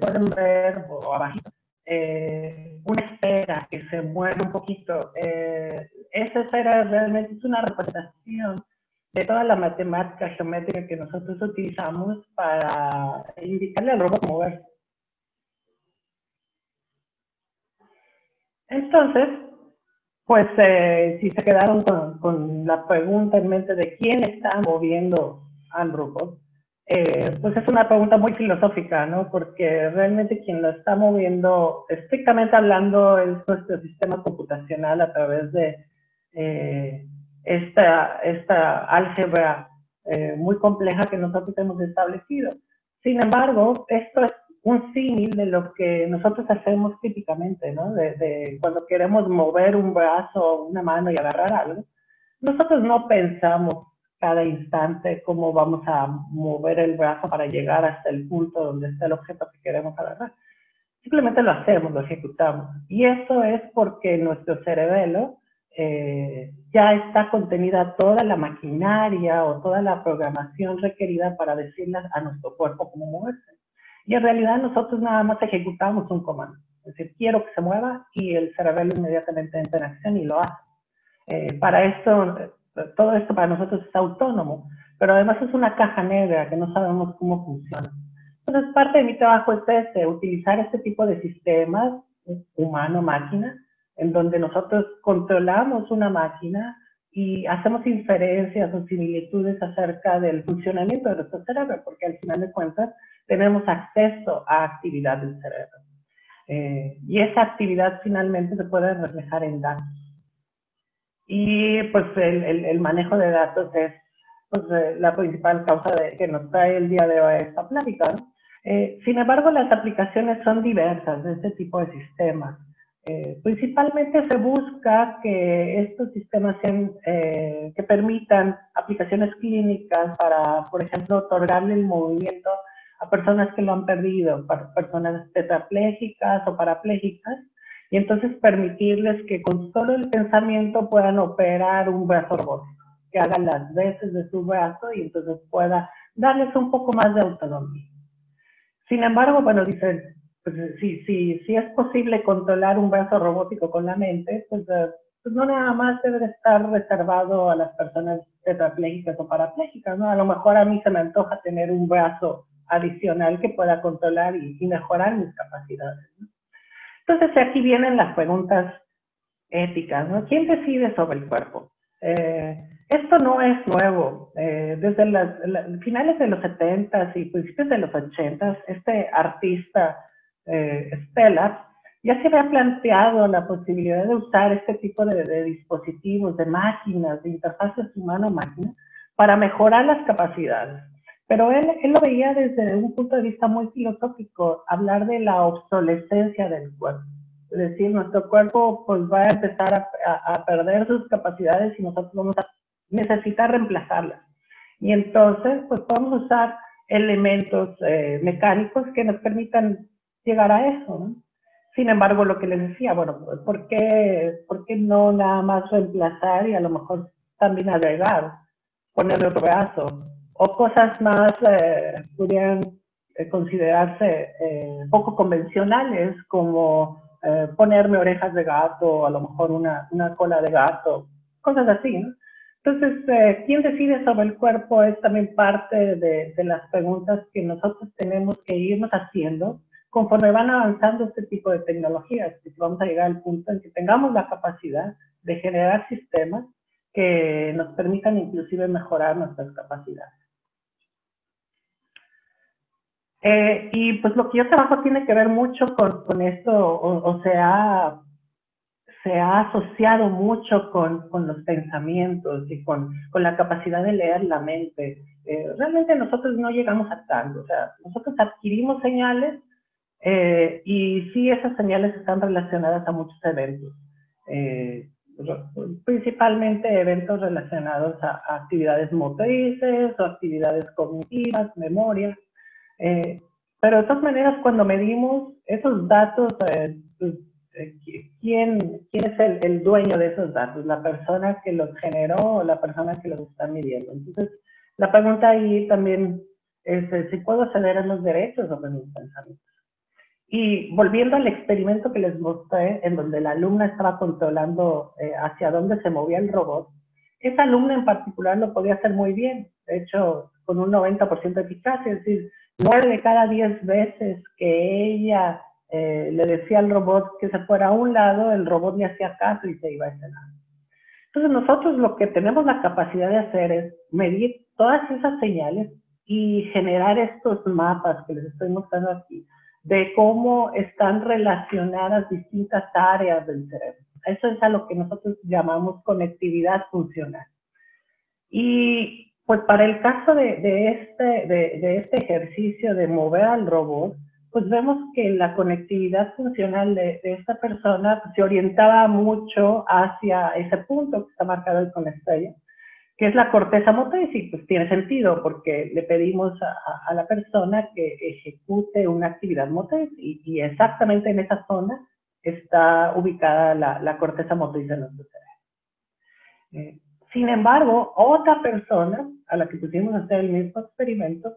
pueden ver, o abajito, una esfera que se mueve un poquito. Esa esfera realmente es una representación de toda la matemática geométrica que nosotros utilizamos para indicarle al robot moverse. Entonces, pues si se quedaron con la pregunta en mente de quién está moviendo al robot, pues es una pregunta muy filosófica, ¿no? Porque realmente quien lo está moviendo, estrictamente hablando, es nuestro sistema computacional a través de esta álgebra muy compleja que nosotros hemos establecido. Sin embargo, esto es un símil de lo que nosotros hacemos típicamente, ¿no? De cuando queremos mover un brazo, una mano y agarrar algo, nosotros no pensamos cada instante cómo vamos a mover el brazo para llegar hasta el punto donde está el objeto que queremos agarrar. Simplemente lo hacemos, lo ejecutamos. Y eso es porque en nuestro cerebelo ya está contenida toda la maquinaria o toda la programación requerida para decirle a nuestro cuerpo cómo moverse. Y en realidad nosotros nada más ejecutamos un comando. Es decir, quiero que se mueva y el cerebelo inmediatamente entra en acción y lo hace. Para esto, todo esto para nosotros es autónomo, pero además es una caja negra que no sabemos cómo funciona. Entonces, parte de mi trabajo es utilizar este tipo de sistemas, humano-máquina, en donde nosotros controlamos una máquina y hacemos inferencias o similitudes acerca del funcionamiento de nuestro cerebro, porque al final de cuentas tenemos acceso a actividad del cerebro. Y esa actividad finalmente se puede reflejar en datos. Y pues el manejo de datos es pues, la principal causa que nos trae el día de hoy esta plática, ¿no? Sin embargo, las aplicaciones son diversas de este tipo de sistemas. Principalmente se busca que estos sistemas sean, que permitan aplicaciones clínicas para, por ejemplo, otorgarle el movimiento a personas que lo han perdido, para personas tetraplégicas o parapléjicas, y entonces permitirles que con solo el pensamiento puedan operar un brazo robótico, que haga las veces de su brazo y entonces pueda darles un poco más de autonomía. Sin embargo, bueno, dicen, pues, si es posible controlar un brazo robótico con la mente, pues no nada más debe estar reservado a las personas tetraplégicas o parapléjicas, ¿no? A lo mejor a mí se me antoja tener un brazo adicional que pueda controlar y mejorar mis capacidades, ¿no? Entonces aquí vienen las preguntas éticas, ¿no? ¿Quién decide sobre el cuerpo? Esto no es nuevo. Desde finales de los 70s y principios de los 80s, este artista Stellar ya se había planteado la posibilidad de usar este tipo de dispositivos, de máquinas, de interfaces humano-máquina, para mejorar las capacidades. Pero él lo veía desde un punto de vista muy filosófico, hablar de la obsolescencia del cuerpo. Es decir, nuestro cuerpo pues, va a empezar a perder sus capacidades y nosotros vamos a necesitar reemplazarlas. Y entonces, pues podemos usar elementos mecánicos que nos permitan llegar a eso, ¿no? Sin embargo, lo que les decía, bueno, ¿por qué no nada más reemplazar y a lo mejor también agregar, ponerle otro brazo? O cosas más pudieran considerarse poco convencionales, como ponerme orejas de gato, a lo mejor una cola de gato, cosas así, ¿no? Entonces, ¿quién decide sobre el cuerpo? Es también parte de las preguntas que nosotros tenemos que irnos haciendo conforme van avanzando este tipo de tecnologías, que vamos a llegar al punto en que tengamos la capacidad de generar sistemas que nos permitan inclusive mejorar nuestras capacidades. Y pues lo que yo trabajo tiene que ver mucho con esto, o se ha asociado mucho con los pensamientos y con la capacidad de leer la mente. Realmente nosotros no llegamos a tanto, o sea, nosotros adquirimos señales y sí esas señales están relacionadas a muchos eventos, principalmente eventos relacionados a actividades motrices o actividades cognitivas, memoria. Pero de todas maneras, cuando medimos esos datos, ¿quién es el dueño de esos datos? ¿La persona que los generó o la persona que los está midiendo? Entonces, la pregunta ahí también es si puedo acceder a los derechos sobre mis pensamientos. Y volviendo al experimento que les mostré, en donde la alumna estaba controlando hacia dónde se movía el robot, esa alumna en particular lo podía hacer muy bien, de hecho, con un 90% de eficacia, es decir, 9 de cada 10 veces que ella le decía al robot que se fuera a un lado, el robot le hacía caso y se iba a ese lado. Entonces nosotros lo que tenemos la capacidad de hacer es medir todas esas señales y generar estos mapas que les estoy mostrando aquí, de cómo están relacionadas distintas áreas del cerebro. Eso es a lo que nosotros llamamos conectividad funcional. Y pues para el caso de este ejercicio de mover al robot, pues vemos que la conectividad funcional de esta persona pues, se orientaba mucho hacia ese punto que está marcado ahí con la estrella, que es la corteza motriz, y pues tiene sentido porque le pedimos a la persona que ejecute una actividad motriz y exactamente en esa zona está ubicada la corteza motriz de nuestro cerebro. Sin embargo, otra persona a la que pusimos a hacer el mismo experimento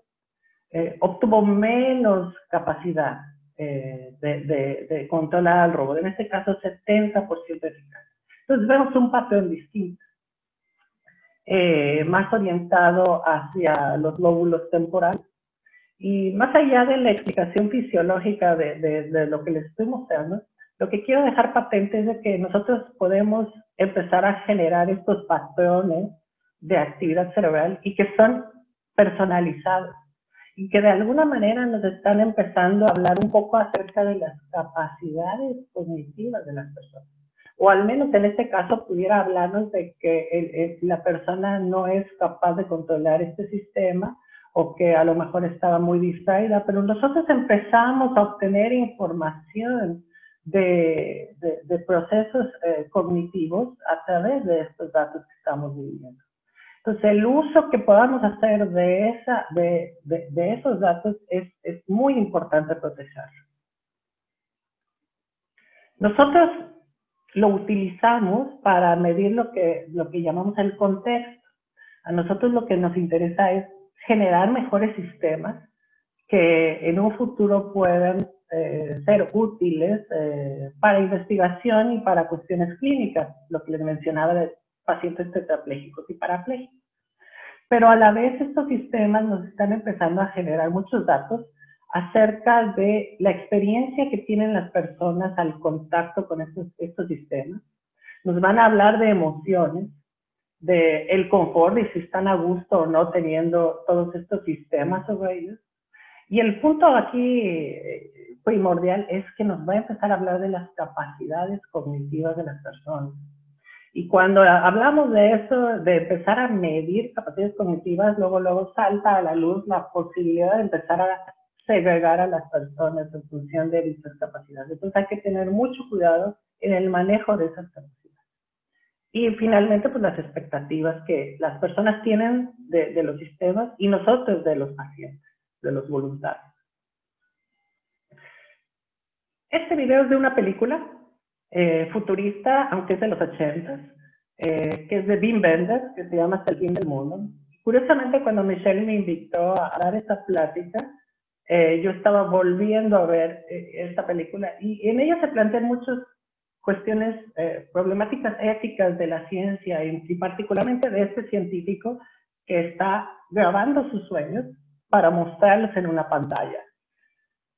obtuvo menos capacidad de controlar al robot, en este caso 70% eficaz. Entonces vemos un patrón distinto, más orientado hacia los lóbulos temporales. Y más allá de la explicación fisiológica de lo que les estoy mostrando, lo que quiero dejar patente es de que nosotros podemos empezar a generar estos patrones de actividad cerebral y que son personalizados y que de alguna manera nos están empezando a hablar un poco acerca de las capacidades cognitivas de las personas. O al menos en este caso pudiera hablarnos de que la persona no es capaz de controlar este sistema o que a lo mejor estaba muy distraída, pero nosotros empezamos a obtener información de procesos cognitivos a través de estos datos que estamos viviendo. Entonces, el uso que podamos hacer de esos datos es muy importante protegerlo. Nosotros lo utilizamos para medir lo que llamamos el contexto. A nosotros lo que nos interesa es generar mejores sistemas que en un futuro puedan ser útiles para investigación y para cuestiones clínicas, lo que les mencionaba de pacientes tetraplégicos y parapléjicos. Pero a la vez estos sistemas nos están empezando a generar muchos datos acerca de la experiencia que tienen las personas al contacto con estos sistemas. Nos van a hablar de emociones, de el confort y si están a gusto o no teniendo todos estos sistemas sobre ellos. Y el punto aquí primordial es que nos va a empezar a hablar de las capacidades cognitivas de las personas. Y cuando hablamos de eso, de empezar a medir capacidades cognitivas, luego salta a la luz la posibilidad de empezar a segregar a las personas en función de dichas capacidades. Entonces hay que tener mucho cuidado en el manejo de esas capacidades. Y finalmente, pues las expectativas que las personas tienen de los sistemas y nosotros de los pacientes, de los voluntarios. Este video es de una película futurista, aunque es de los 80s, que es de Wim Wenders, que se llama Hasta el fin del mundo. Curiosamente, cuando Michelle me invitó a dar esta plática, yo estaba volviendo a ver esta película y en ella se plantean muchas cuestiones, problemáticas éticas de la ciencia y particularmente de este científico que está grabando sus sueños para mostrarlos en una pantalla.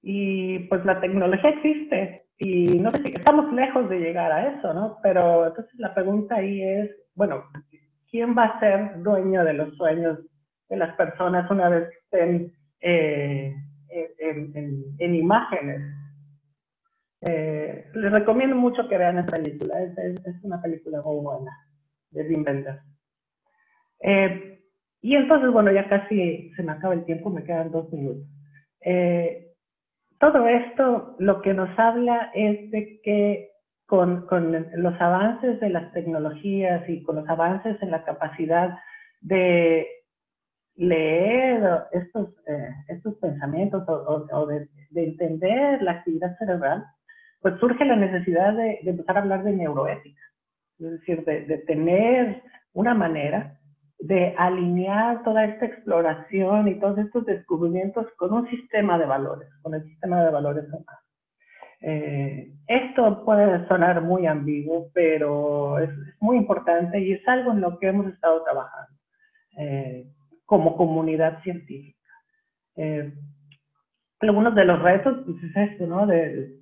Y pues la tecnología existe y no sé si estamos lejos de llegar a eso, ¿no? Pero entonces la pregunta ahí es, bueno, ¿quién va a ser dueño de los sueños de las personas una vez que estén en imágenes? Les recomiendo mucho que vean esta película, es una película muy buena, de Wim Wenders. Y entonces, bueno, ya casi se me acaba el tiempo, me quedan 2 minutos. Todo esto lo que nos habla es de que con los avances de las tecnologías y con los avances en la capacidad de leer estos pensamientos o de entender la actividad cerebral, pues surge la necesidad de empezar a hablar de neuroética, es decir, de tener una manera de alinear toda esta exploración y todos estos descubrimientos con un sistema de valores, con el sistema de valores humanos. Esto puede sonar muy ambiguo, pero es muy importante y es algo en lo que hemos estado trabajando como comunidad científica. Algunos de los retos pues es esto, ¿no? De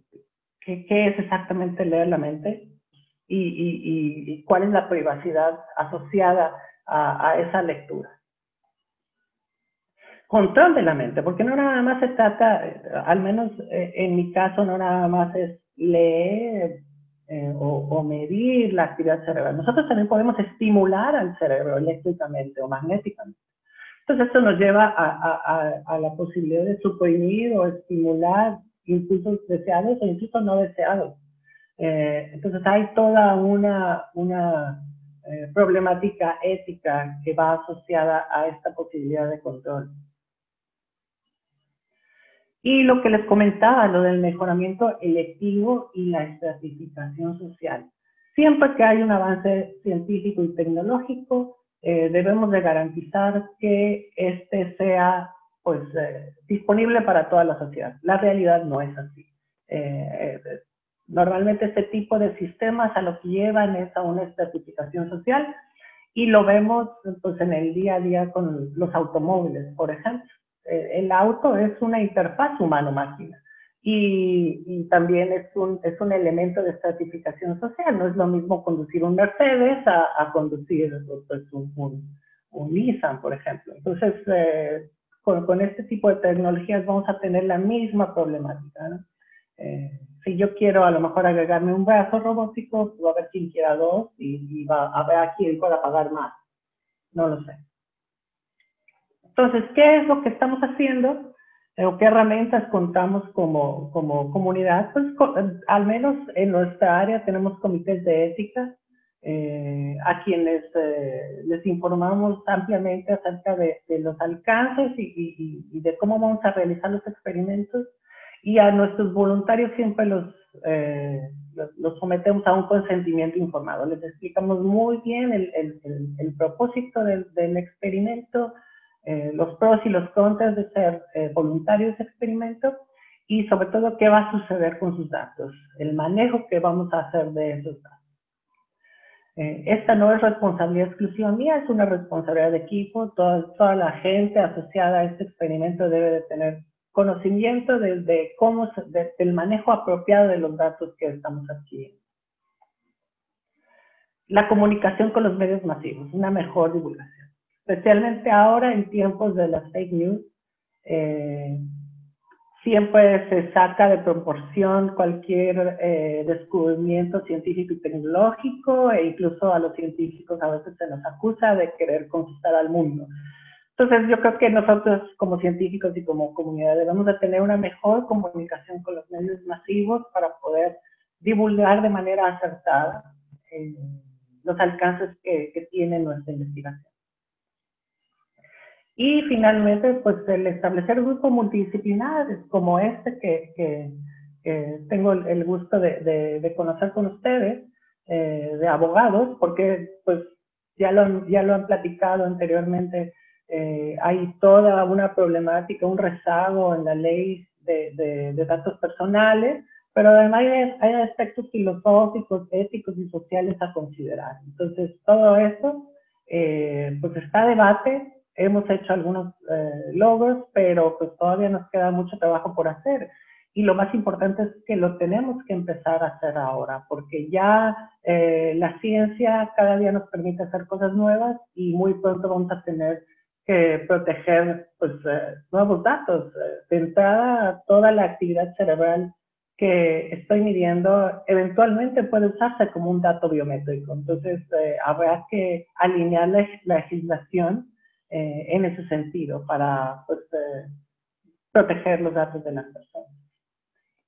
¿Qué es exactamente leer la mente? Y cuál es la privacidad asociada a esa lectura. Control de la mente, porque no nada más se trata, al menos en mi caso, no nada más es leer o medir la actividad cerebral. Nosotros también podemos estimular al cerebro eléctricamente o magnéticamente. Entonces esto nos lleva a la posibilidad de suprimir o estimular impulsos deseados o incluso no deseados. Entonces hay toda una problemática ética que va asociada a esta posibilidad de control. Y lo que les comentaba, lo del mejoramiento electivo y la estratificación social. Siempre que hay un avance científico y tecnológico, debemos de garantizar que este sea pues, disponible para toda la sociedad. La realidad no es así. Normalmente este tipo de sistemas a lo que llevan es a una estratificación social y lo vemos pues, en el día a día con los automóviles, por ejemplo. El auto es una interfaz humano-máquina y también es un elemento de estratificación social. No es lo mismo conducir un Mercedes a conducir pues, un Nissan, por ejemplo. Entonces, con este tipo de tecnologías vamos a tener la misma problemática, ¿no? Si yo quiero a lo mejor agregarme un brazo robótico, va a haber quien quiera dos y va a haber a quien pueda pagar más. No lo sé. Entonces, ¿qué es lo que estamos haciendo? ¿O qué herramientas contamos como comunidad? Pues al menos en nuestra área tenemos comités de ética a quienes les informamos ampliamente acerca de los alcances y de cómo vamos a realizar los experimentos. Y a nuestros voluntarios siempre los sometemos a un consentimiento informado. Les explicamos muy bien el propósito del experimento, los pros y los contras de ser voluntarios de ese experimento y sobre todo qué va a suceder con sus datos, el manejo que vamos a hacer de esos datos. Esta no es responsabilidad exclusiva mía, es una responsabilidad de equipo. Toda la gente asociada a este experimento debe de tener conocimiento del manejo apropiado de los datos que estamos adquiriendo. La comunicación con los medios masivos, una mejor divulgación. Especialmente ahora en tiempos de las fake news, siempre se saca de proporción cualquier descubrimiento científico y tecnológico e incluso a los científicos a veces se nos acusa de querer conquistar al mundo. Entonces yo creo que nosotros como científicos y como comunidad debemos de tener una mejor comunicación con los medios masivos para poder divulgar de manera acertada los alcances que tiene nuestra investigación. Y finalmente, pues el establecer grupos multidisciplinares como este que tengo el gusto de conocer con ustedes, de abogados, porque pues ya lo han platicado anteriormente, hay toda una problemática, un rezago en la ley de datos personales, pero además hay aspectos filosóficos, éticos y sociales a considerar. Entonces, todo eso pues está a debate. Hemos hecho algunos logros, pero pues todavía nos queda mucho trabajo por hacer. Y lo más importante es que lo tenemos que empezar a hacer ahora, porque ya la ciencia cada día nos permite hacer cosas nuevas y muy pronto vamos a tener que proteger pues, nuevos datos. De entrada, toda la actividad cerebral que estoy midiendo eventualmente puede usarse como un dato biométrico. Entonces, habrá que alinear la legislación en ese sentido para pues, proteger los datos de las personas.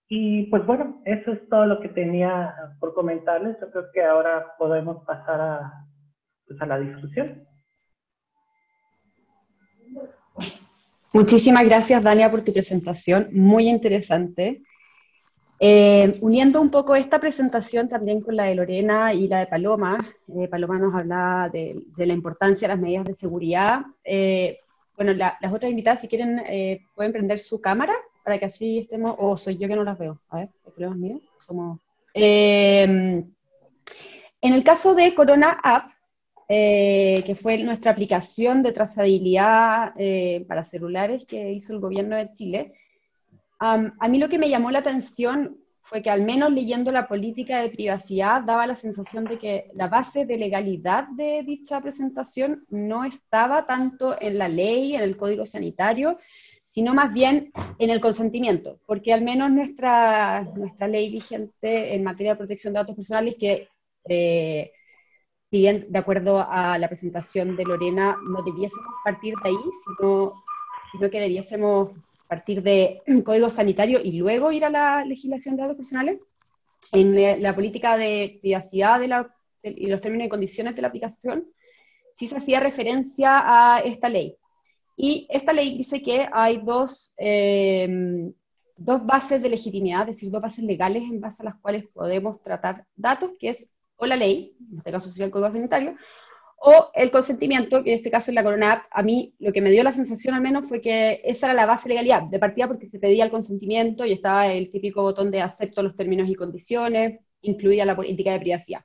Y pues bueno, eso es todo lo que tenía por comentarles. Yo creo que ahora podemos pasar pues, a la discusión. Muchísimas gracias, Dania, por tu presentación, muy interesante. Uniendo un poco esta presentación también con la de Lorena y la de Paloma, Paloma nos hablaba de la importancia de las medidas de seguridad. Bueno, las otras invitadas, si quieren, pueden prender su cámara para que así estemos, o soy yo que no las veo. A ver, ¿el problema es mío? En el caso de Corona App, que fue nuestra aplicación de trazabilidad para celulares que hizo el gobierno de Chile, a mí lo que me llamó la atención fue que al menos leyendo la política de privacidad daba la sensación de que la base de legalidad de dicha presentación no estaba tanto en la ley, en el código sanitario, sino más bien en el consentimiento, porque al menos nuestra ley vigente en materia de protección de datos personales, que si bien de acuerdo a la presentación de Lorena no debiésemos partir de ahí, sino que debiésemos partir de código sanitario y luego ir a la legislación de datos personales. En la política de privacidad y los términos y condiciones de la aplicación, sí se hacía referencia a esta ley. Y esta ley dice que hay dos bases de legitimidad, es decir, dos bases legales en base a las cuales podemos tratar datos, que es o la ley, en este caso sería el código sanitario, o el consentimiento, que en este caso es la Corona App. A mí lo que me dio la sensación al menos fue que esa era la base de legalidad, de partida porque se pedía el consentimiento y estaba el típico botón de acepto los términos y condiciones, incluida la política de privacidad.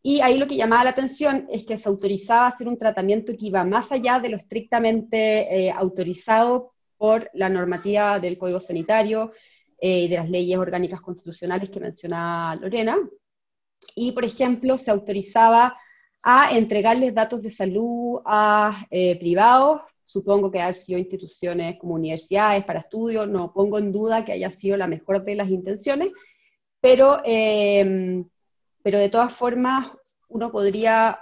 Y ahí lo que llamaba la atención es que se autorizaba hacer un tratamiento que iba más allá de lo estrictamente autorizado por la normativa del Código Sanitario y de las leyes orgánicas constitucionales que menciona Lorena. Y, por ejemplo, se autorizaba a entregarles datos de salud a privados, supongo que han sido instituciones como universidades para estudios, no pongo en duda que haya sido la mejor de las intenciones, pero de todas formas uno podría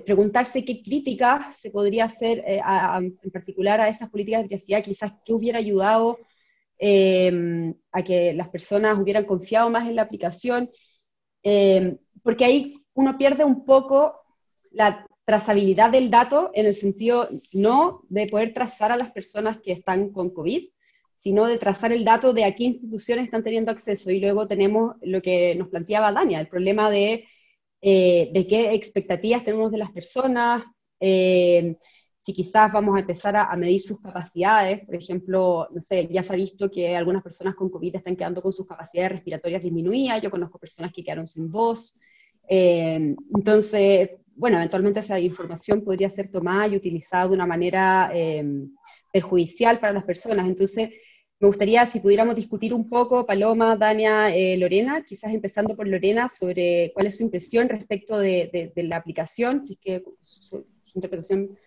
preguntarse qué críticas se podría hacer en particular a esas políticas de privacidad, quizás qué hubiera ayudado a que las personas hubieran confiado más en la aplicación, porque ahí uno pierde un poco la trazabilidad del dato en el sentido no de poder trazar a las personas que están con COVID, sino de trazar el dato de a qué instituciones están teniendo acceso. Y luego tenemos lo que nos planteaba Dania, el problema de qué expectativas tenemos de las personas, si quizás vamos a empezar a medir sus capacidades. Por ejemplo, no sé, ya se ha visto que algunas personas con COVID están quedando con sus capacidades respiratorias disminuidas, yo conozco personas que quedaron sin voz, entonces, bueno, eventualmente esa información podría ser tomada y utilizada de una manera perjudicial para las personas. Entonces, me gustaría si pudiéramos discutir un poco, Paloma, Dania, Lorena, quizás empezando por Lorena, sobre cuál es su impresión respecto de la aplicación, si es que su interpretación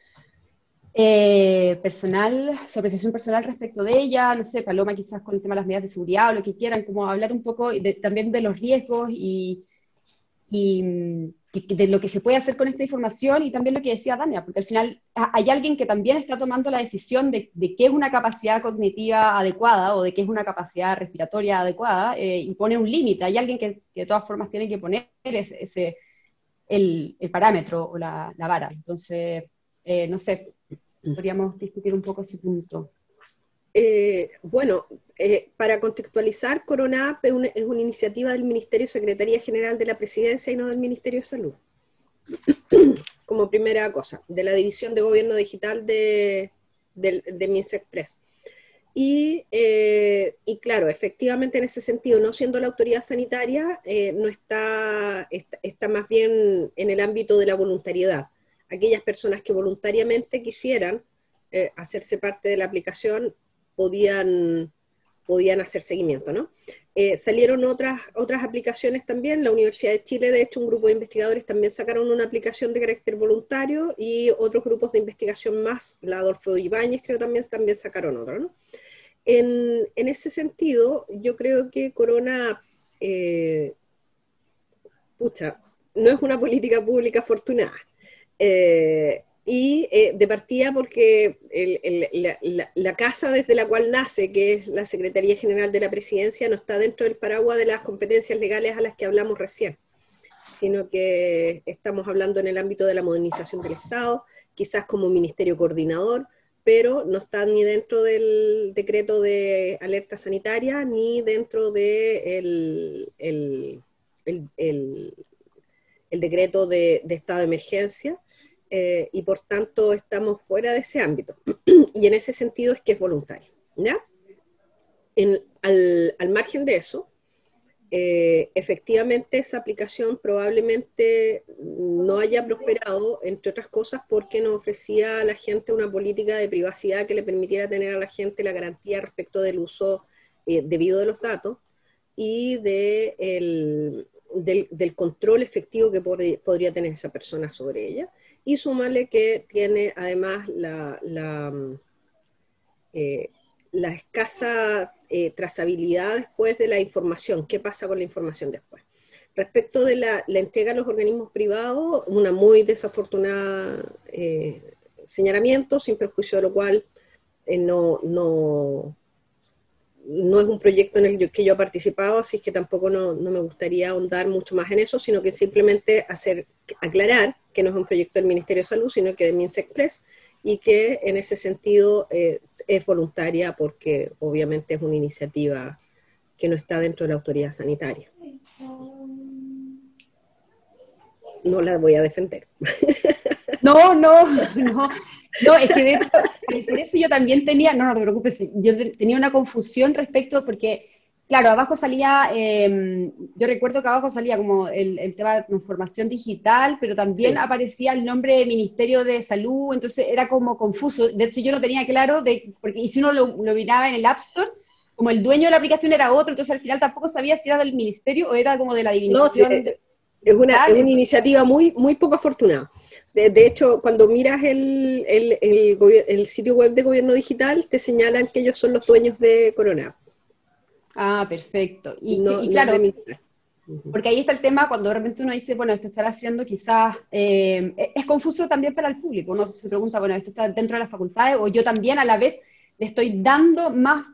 personal, su apreciación personal respecto de ella, no sé, Paloma quizás con el tema de las medidas de seguridad o lo que quieran, como hablar un poco también de los riesgos y de lo que se puede hacer con esta información, y también lo que decía Dania, porque al final hay alguien que también está tomando la decisión de qué es una capacidad cognitiva adecuada o de qué es una capacidad respiratoria adecuada, y pone un límite. Hay alguien que de todas formas tiene que poner el parámetro o la vara. Entonces, no sé, podríamos discutir un poco ese punto. Bueno, para contextualizar, Corona App es una iniciativa del Ministerio y Secretaría General de la Presidencia y no del Ministerio de Salud. Como primera cosa, de la División de Gobierno Digital de MinSecPres. Y claro, efectivamente en ese sentido, no siendo la autoridad sanitaria, no está más bien en el ámbito de la voluntariedad. Aquellas personas que voluntariamente quisieran hacerse parte de la aplicación podían hacer seguimiento, ¿no? Salieron otras aplicaciones también. La Universidad de Chile, de hecho, un grupo de investigadores también sacaron una aplicación de carácter voluntario, y otros grupos de investigación más, la Adolfo Ibáñez creo también sacaron otra, ¿no? En ese sentido, yo creo que Corona, no es una política pública afortunada. De partida porque la casa desde la cual nace, que es la Secretaría General de la Presidencia, no está dentro del paraguas de las competencias legales a las que hablamos recién, sino que estamos hablando en el ámbito de la modernización del Estado, quizás como ministerio coordinador, pero no está ni dentro del decreto de alerta sanitaria, ni dentro del el decreto de estado de emergencia. Y por tanto estamos fuera de ese ámbito, y en ese sentido es que es voluntario, ¿ya? Al margen de eso, efectivamente esa aplicación probablemente no haya prosperado, entre otras cosas porque no ofrecía a la gente una política de privacidad que le permitiera tener a la gente la garantía respecto del uso debido de los datos, y del control efectivo que podría tener esa persona sobre ella. Y súmale que tiene además la escasa trazabilidad después de la información. ¿Qué pasa con la información después? Respecto de la entrega a los organismos privados, una muy desafortunada señalamiento, sin perjuicio de lo cual no es un proyecto en el que yo he participado, así que tampoco no me gustaría ahondar mucho más en eso, sino que simplemente aclarar que no es un proyecto del Ministerio de Salud, sino que de MinSecPres, y que en ese sentido es voluntaria porque obviamente es una iniciativa que no está dentro de la autoridad sanitaria. No la voy a defender. No, es que de hecho, por eso yo también tenía, no te preocupes, yo tenía una confusión respecto, porque, claro, abajo salía, yo recuerdo que abajo salía como el tema de transformación digital, pero también Sí. aparecía el nombre del Ministerio de Salud, entonces era como confuso, de hecho yo no tenía claro, porque y si uno lo miraba en el App Store, como el dueño de la aplicación era otro, entonces al final tampoco sabía si era del Ministerio o era como de la No, sí, divinización es una digital. iniciativa muy poco afortunada. De hecho, cuando miras el sitio web de Gobierno Digital, te señalan que ellos son los dueños de Corona. Ah, perfecto. Y No es claro, de Minsa. porque ahí está el tema cuando de repente uno dice, bueno, esto estará haciendo quizás, es confuso también para el público, uno se pregunta, bueno, esto está dentro de las facultades o yo también a la vez le estoy dando más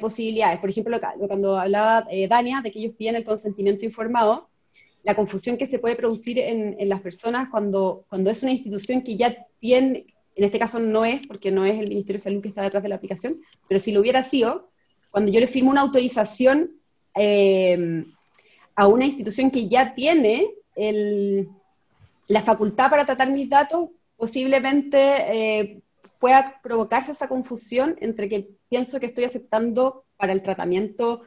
posibilidades. Por ejemplo, cuando hablaba Dania de que ellos piden el consentimiento informado, la confusión que se puede producir en las personas cuando es una institución que ya tiene, en este caso no es, porque no es el Ministerio de Salud que está detrás de la aplicación, pero si lo hubiera sido, cuando yo le firmo una autorización a una institución que ya tiene la facultad para tratar mis datos, posiblemente pueda provocarse esa confusión entre que pienso que estoy aceptando para el tratamiento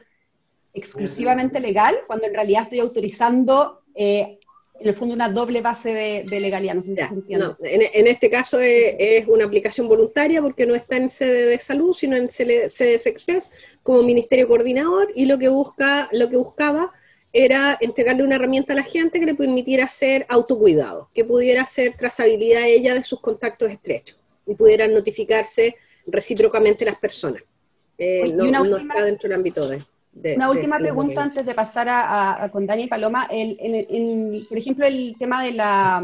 exclusivamente legal, cuando en realidad estoy autorizando, en el fondo, una doble base de legalidad. No sé si Ya, se entiende. no, en este caso es una aplicación voluntaria porque no está en sede de salud, sino en sede Express como ministerio coordinador, y lo que buscaba era entregarle una herramienta a la gente que le permitiera hacer autocuidado, que pudiera hacer trazabilidad a ella de sus contactos estrechos y pudieran notificarse recíprocamente las personas. Y No está dentro del ámbito una última los pregunta gobiernos. antes de pasar con Dani y Paloma. Por ejemplo, el tema de la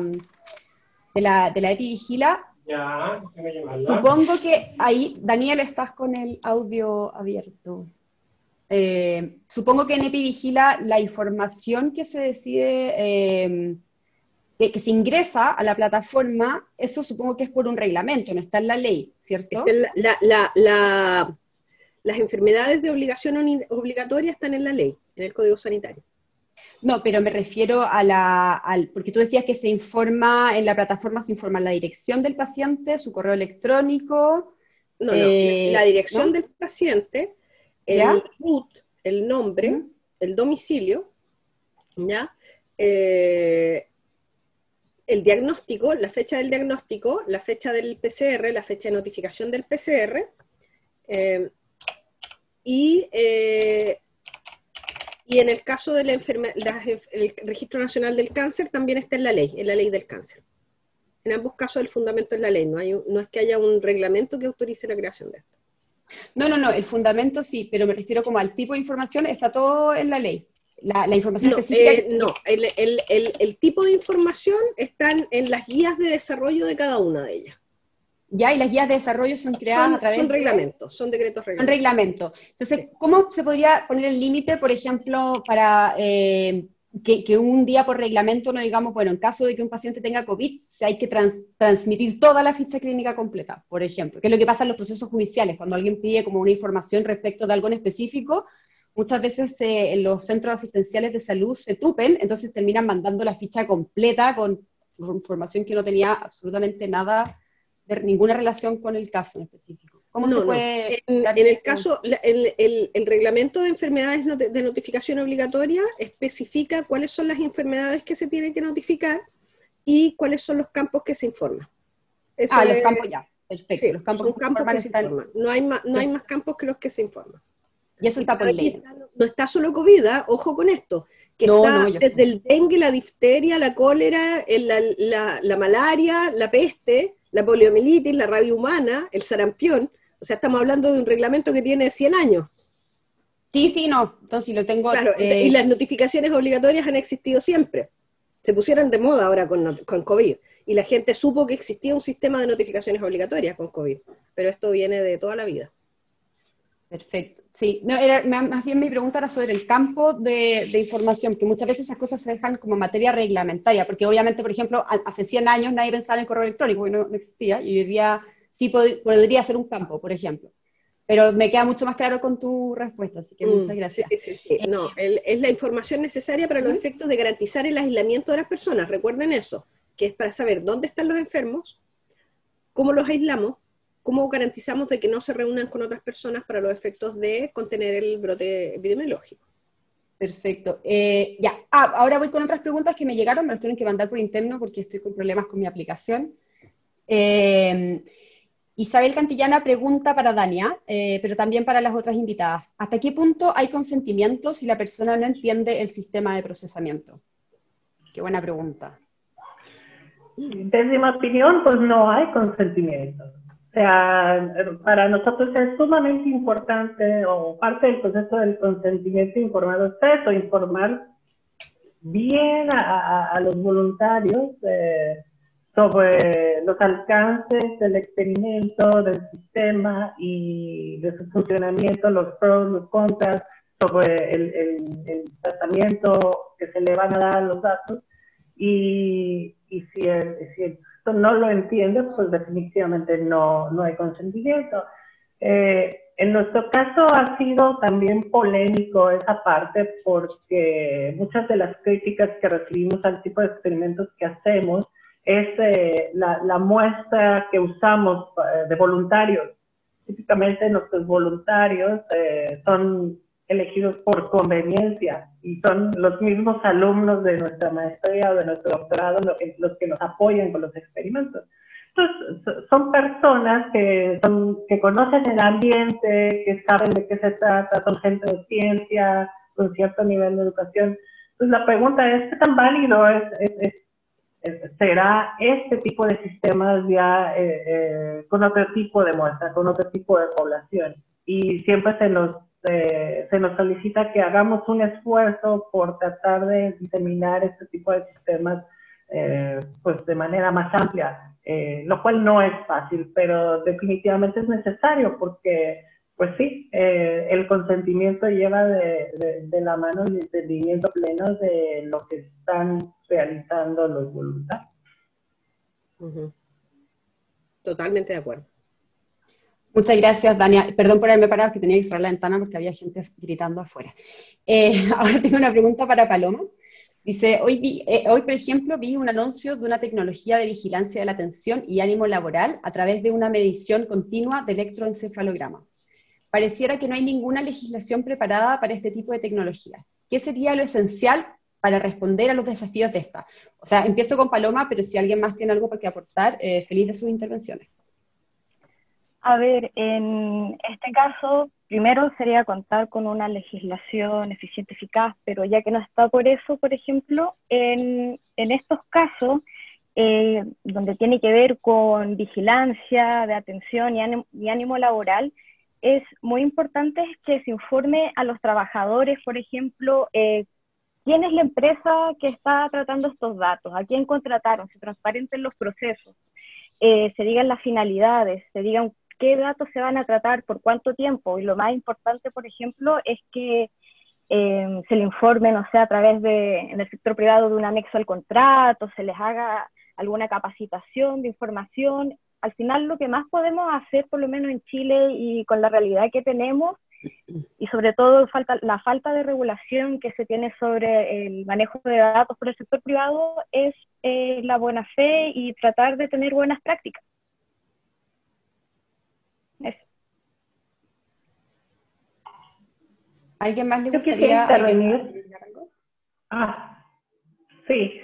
EpiVigila, Ya, déjame llamarla. supongo que ahí, Daniel, estás con el audio abierto. Supongo que en EpiVigila la información que se decide, que se ingresa a la plataforma, eso supongo que es por un reglamento, no está en la ley, ¿cierto? Las enfermedades de obligación obligatoria están en la ley, en el Código Sanitario. No, pero me refiero porque tú decías que se informa, en la plataforma se informa la dirección del paciente, su correo electrónico. No, la dirección ¿No? del paciente, ¿Ya? el RUT, el nombre, ¿Mm? el domicilio, ¿ya? El diagnóstico, la fecha del diagnóstico, la fecha del PCR, la fecha de notificación del PCR, y en el caso de el Registro Nacional del Cáncer también está en la ley del cáncer. En ambos casos el fundamento es la ley, no es que haya un reglamento que autorice la creación de esto. No, el fundamento sí, pero me refiero como al tipo de información, está todo en la ley. La información específica. No, el tipo de información están en las guías de desarrollo de cada una de ellas. Ya, y las guías de desarrollo son creadas a través son reglamentos, son decretos Son reglamentos. Entonces, sí. ¿Cómo se podría poner el límite, por ejemplo, para que un día por reglamento no digamos, bueno, en caso de que un paciente tenga COVID, hay que transmitir toda la ficha clínica completa, por ejemplo, que es lo que pasa en los procesos judiciales, cuando alguien pide como una información respecto de algo en específico, muchas veces en los centros asistenciales de salud se tupen, entonces terminan mandando la ficha completa con información que no tenía absolutamente nada, ninguna relación con el caso en específico. ¿Cómo se puede dar en el eso? caso, el reglamento de enfermedades de notificación obligatoria especifica cuáles son las enfermedades que se tienen que notificar y cuáles son los campos que se informan. Los campos ya, perfecto. Sí, los campos son campos que se informan. No hay más campos que los que se informan. Y eso está por ley. No está solo COVID, ¿eh? Ojo con esto, que No, está no, yo desde sé. el dengue, la difteria, la cólera, la malaria, la peste, la poliomielitis, la rabia humana, el sarampión. O sea, estamos hablando de un reglamento que tiene 100 años. Sí, no, entonces si lo tengo... Claro, y las notificaciones obligatorias han existido siempre. Se pusieron de moda ahora con COVID. Y la gente supo que existía un sistema de notificaciones obligatorias con COVID. Pero esto viene de toda la vida. Perfecto. Sí, no, más bien mi pregunta era sobre el campo de información, que muchas veces esas cosas se dejan como materia reglamentaria, porque obviamente, por ejemplo, hace 100 años nadie pensaba en el correo electrónico, porque no existía, y hoy día sí podría ser un campo, por ejemplo. Pero me queda mucho más claro con tu respuesta, así que muchas gracias. Sí. No, es la información necesaria para los efectos de garantizar el aislamiento de las personas. Recuerden eso, que es para saber dónde están los enfermos, cómo los aislamos, cómo garantizamos de que no se reúnan con otras personas para los efectos de contener el brote epidemiológico. Perfecto. Ya, ahora voy con otras preguntas que me llegaron, me las tienen que mandar por interno porque estoy con problemas con mi aplicación. Isabel Cantillana pregunta para Dania, pero también para las otras invitadas. ¿Hasta qué punto hay consentimiento si la persona no entiende el sistema de procesamiento? Qué buena pregunta. Desde mi opinión, pues no hay consentimiento. O sea, para nosotros es sumamente importante, o parte del proceso del consentimiento informado es eso, informar bien a los voluntarios sobre los alcances del experimento, del sistema y de su funcionamiento, los pros, los contras, sobre el tratamiento que se le van a dar a los datos. Y si esto no lo entiende, pues definitivamente no hay consentimiento. En nuestro caso ha sido también polémico esa parte porque muchas de las críticas que recibimos al tipo de experimentos que hacemos es la muestra que usamos de voluntarios. Típicamente nuestros voluntarios son elegidos por conveniencia y son los mismos alumnos de nuestra maestría o de nuestro doctorado los que nos apoyan con los experimentos. Entonces, son personas que conocen el ambiente, que saben de qué se trata, son gente de ciencia, con cierto nivel de educación. Entonces, la pregunta es, ¿qué tan válido será este tipo de sistemas ya con otro tipo de muestra, con otro tipo de población? Y siempre se nos solicita que hagamos un esfuerzo por tratar de diseminar este tipo de sistemas pues de manera más amplia, lo cual no es fácil, pero definitivamente es necesario porque, pues sí, el consentimiento lleva de la mano el entendimiento pleno de lo que están realizando los voluntarios. Totalmente de acuerdo. Muchas gracias, Dania. Perdón por haberme parado, que tenía que cerrar la ventana porque había gente gritando afuera. Ahora tengo una pregunta para Paloma. Dice, hoy, por ejemplo, vi un anuncio de una tecnología de vigilancia de la atención y ánimo laboral a través de una medición continua de electroencefalograma. Pareciera que no hay ninguna legislación preparada para este tipo de tecnologías. ¿Qué sería lo esencial para responder a los desafíos de esta? O sea, empiezo con Paloma, pero si alguien más tiene algo por qué aportar, feliz de sus intervenciones. A ver, en este caso, primero sería contar con una legislación eficiente, eficaz, pero ya que no está por eso, por ejemplo, en estos casos, donde tiene que ver con vigilancia de atención y ánimo laboral, es muy importante que se informe a los trabajadores, por ejemplo, quién es la empresa que está tratando estos datos, a quién contrataron, se transparenten los procesos, se digan las finalidades, se digan qué datos se van a tratar, por cuánto tiempo, y lo más importante, por ejemplo, es que se le informe, no sé, a través en el sector privado de un anexo al contrato, se les haga alguna capacitación de información. Al final lo que más podemos hacer, por lo menos en Chile y con la realidad que tenemos, y sobre todo la falta de regulación que se tiene sobre el manejo de datos por el sector privado, es la buena fe y tratar de tener buenas prácticas. Eso. ¿Alguien más le Yo gustaría intervenir? Sí.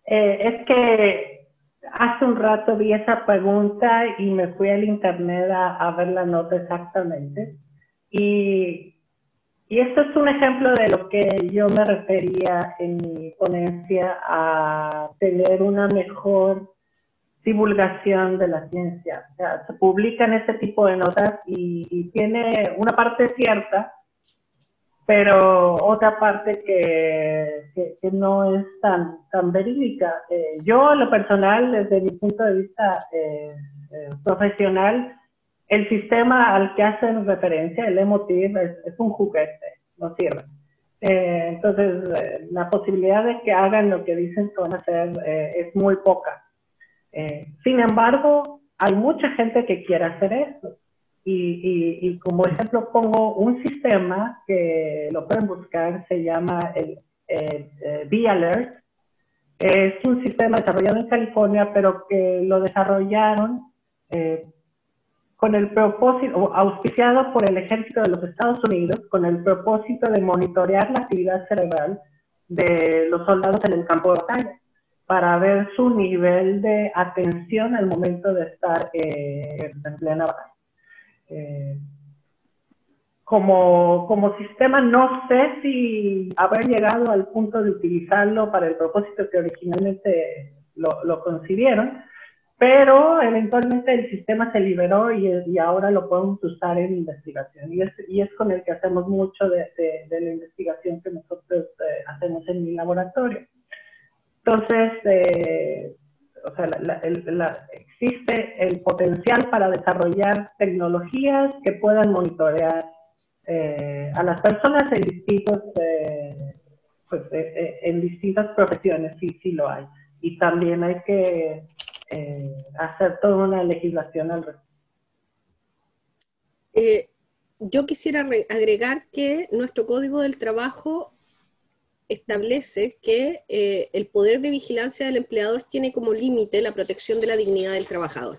Es que hace un rato vi esa pregunta y me fui al internet a ver la nota exactamente. Y Y esto es un ejemplo de lo que yo me refería en mi ponencia a tener una mejor divulgación de la ciencia. O sea, se publican este tipo de notas y tiene una parte cierta, pero otra parte que no es tan verídica. Yo, en lo personal, desde mi punto de vista profesional, el sistema al que hacen referencia, el emotiv, es un juguete, no sirve. Entonces, la posibilidad de que hagan lo que dicen que van a hacer es muy poca. Sin embargo, hay mucha gente que quiere hacer eso. Y como ejemplo pongo un sistema que lo pueden buscar, se llama el B-Alert. Es un sistema desarrollado en California, pero que lo desarrollaron con el propósito, o auspiciado por el Ejército de los Estados Unidos, con el propósito de monitorear la actividad cerebral de los soldados en el campo de batalla, para ver su nivel de atención al momento de estar en plena batalla. Como sistema no sé si habrá llegado al punto de utilizarlo para el propósito que originalmente lo concibieron, pero eventualmente el sistema se liberó y ahora lo podemos usar en investigación, y es con el que hacemos mucho de la investigación que nosotros hacemos en mi laboratorio. Entonces, o sea, existe el potencial para desarrollar tecnologías que puedan monitorear a las personas en distintas profesiones, sí lo hay. Y también hay que hacer toda una legislación al respecto. Yo quisiera agregar que nuestro Código del Trabajo establece que el poder de vigilancia del empleador tiene como límite la protección de la dignidad del trabajador.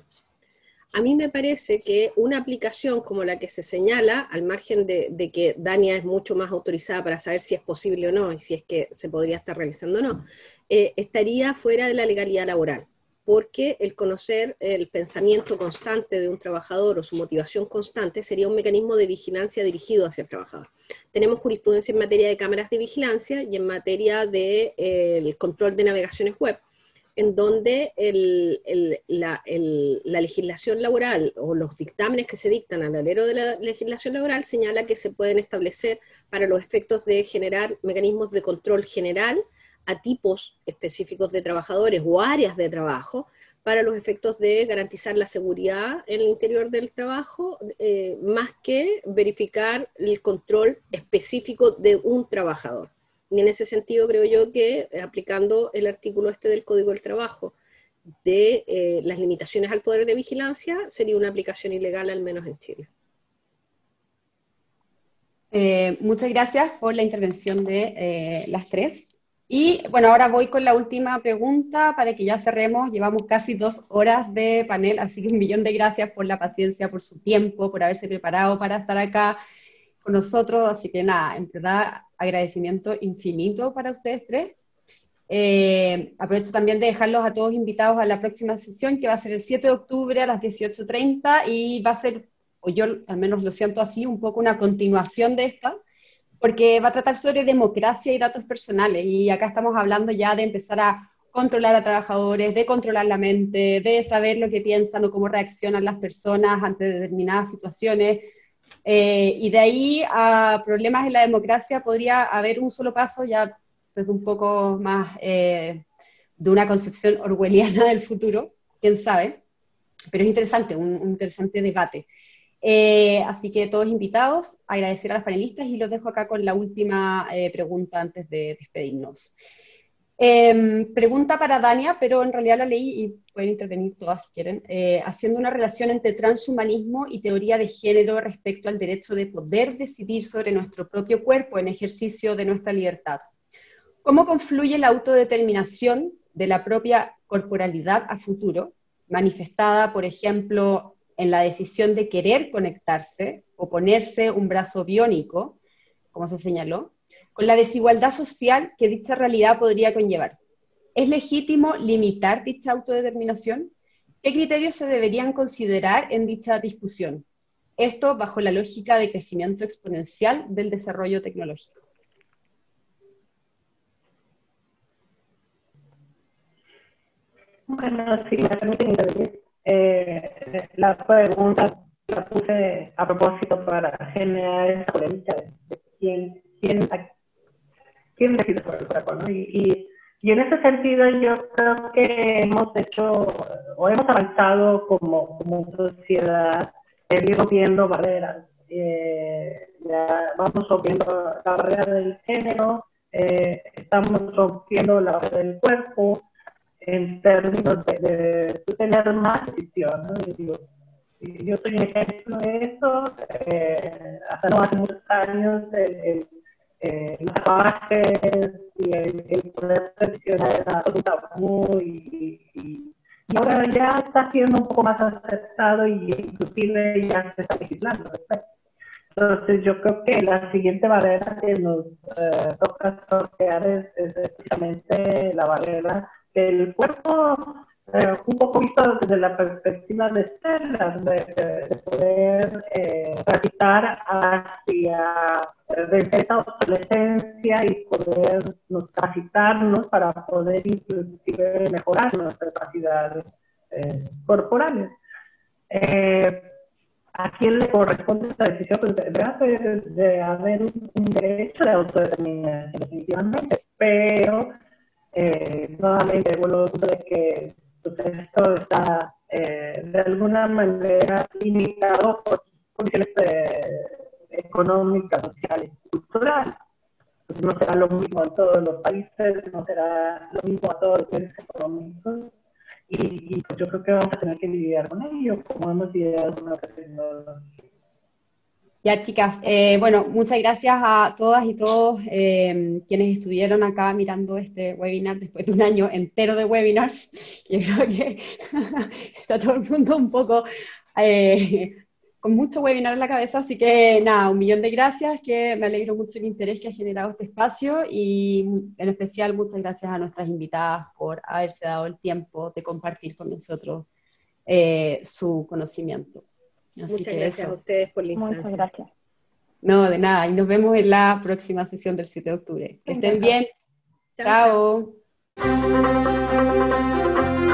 A mí me parece que una aplicación como la que se señala, al margen de que Dania es mucho más autorizada para saber si es posible o no, y si es que se podría estar realizando o no, estaría fuera de la legalidad laboral, porque el conocer el pensamiento constante de un trabajador o su motivación constante sería un mecanismo de vigilancia dirigido hacia el trabajador. Tenemos jurisprudencia en materia de cámaras de vigilancia y en materia de control de navegaciones web, en donde la legislación laboral o los dictámenes que se dictan al alero de la legislación laboral señala que se pueden establecer para los efectos de generar mecanismos de control general a tipos específicos de trabajadores o áreas de trabajo para los efectos de garantizar la seguridad en el interior del trabajo, más que verificar el control específico de un trabajador. Y en ese sentido creo yo que aplicando el artículo del Código del Trabajo de las limitaciones al poder de vigilancia sería una aplicación ilegal, al menos en Chile. Muchas gracias por la intervención de las tres. Y bueno, ahora voy con la última pregunta para que ya cerremos. Llevamos casi 2 horas de panel, así que 1.000.000 de gracias por la paciencia, por su tiempo, por haberse preparado para estar acá con nosotros. Así que nada, en verdad, agradecimiento infinito para ustedes tres. Aprovecho también de dejarlos a todos invitados a la próxima sesión, que va a ser el 7 de octubre a las 18:30, y va a ser, o yo al menos lo siento así, un poco una continuación de esta, porque va a tratar sobre democracia y datos personales, y acá estamos hablando ya de empezar a controlar a trabajadores, de controlar la mente, de saber lo que piensan o cómo reaccionan las personas ante determinadas situaciones, y de ahí a problemas en la democracia podría haber un solo paso, ya desde un poco más de una concepción orwelliana del futuro, quién sabe, pero es interesante, un interesante debate. Así que todos invitados, agradecer a las panelistas y los dejo acá con la última pregunta antes de despedirnos. Pregunta para Dania, pero en realidad la leí y pueden intervenir todas si quieren, haciendo una relación entre transhumanismo y teoría de género respecto al derecho de poder decidir sobre nuestro propio cuerpo en ejercicio de nuestra libertad. ¿Cómo confluye la autodeterminación de la propia corporalidad a futuro, manifestada, por ejemplo, en la decisión de querer conectarse o ponerse un brazo biónico, como se señaló, con la desigualdad social que dicha realidad podría conllevar? ¿Es legítimo limitar dicha autodeterminación? ¿Qué criterios se deberían considerar en dicha discusión? Esto bajo la lógica de crecimiento exponencial del desarrollo tecnológico. Bueno, si me permiten intervenir, la pregunta la puse a propósito para generar esa polémica de quién decide sobre el cuerpo, ¿no? Y en ese sentido yo creo que hemos hecho o hemos avanzado como sociedad en ir rompiendo barreras. Ya vamos rompiendo la barrera del género, estamos rompiendo la barrera del cuerpo, en términos de tener más decisión, ¿no? Yo soy un ejemplo de eso. Hasta no hace muchos años los avances y el poder decisionar era un tabú y ahora ya está siendo un poco más aceptado y inclusive ya se está legislando. Entonces yo creo que la siguiente barrera que nos toca sortear es precisamente la barrera del cuerpo, un poco visto desde la perspectiva de Stella, de poder transitar hacia desde esa obsolescencia y podernos capacitarnos para poder inclusive mejorar nuestras capacidades corporales. ¿A quién le corresponde esta decisión? Pues de haber un derecho de autodeterminación, definitivamente, pero nuevamente vuelvo al punto de que pues, esto está de alguna manera limitado por condiciones económicas, sociales, culturales. Pues no será lo mismo en todos los países, no será lo mismo a todos los países económicos. Y pues yo creo que vamos a tener que lidiar con ello, como hemos lidiado con otras tecnologías. Ya, chicas, bueno, muchas gracias a todas y todos quienes estuvieron acá mirando este webinar después de un año entero de webinars. Yo creo que está todo el mundo un poco con mucho webinar en la cabeza, así que nada, 1.000.000 de gracias, que me alegro mucho el interés que ha generado este espacio y en especial muchas gracias a nuestras invitadas por haberse dado el tiempo de compartir con nosotros su conocimiento. Así Muchas que gracias eso. a ustedes por la instancia. Muchas gracias. No, de nada, y nos vemos en la próxima sesión del 7 de octubre. Que estén bien. Chao, chao. Chao.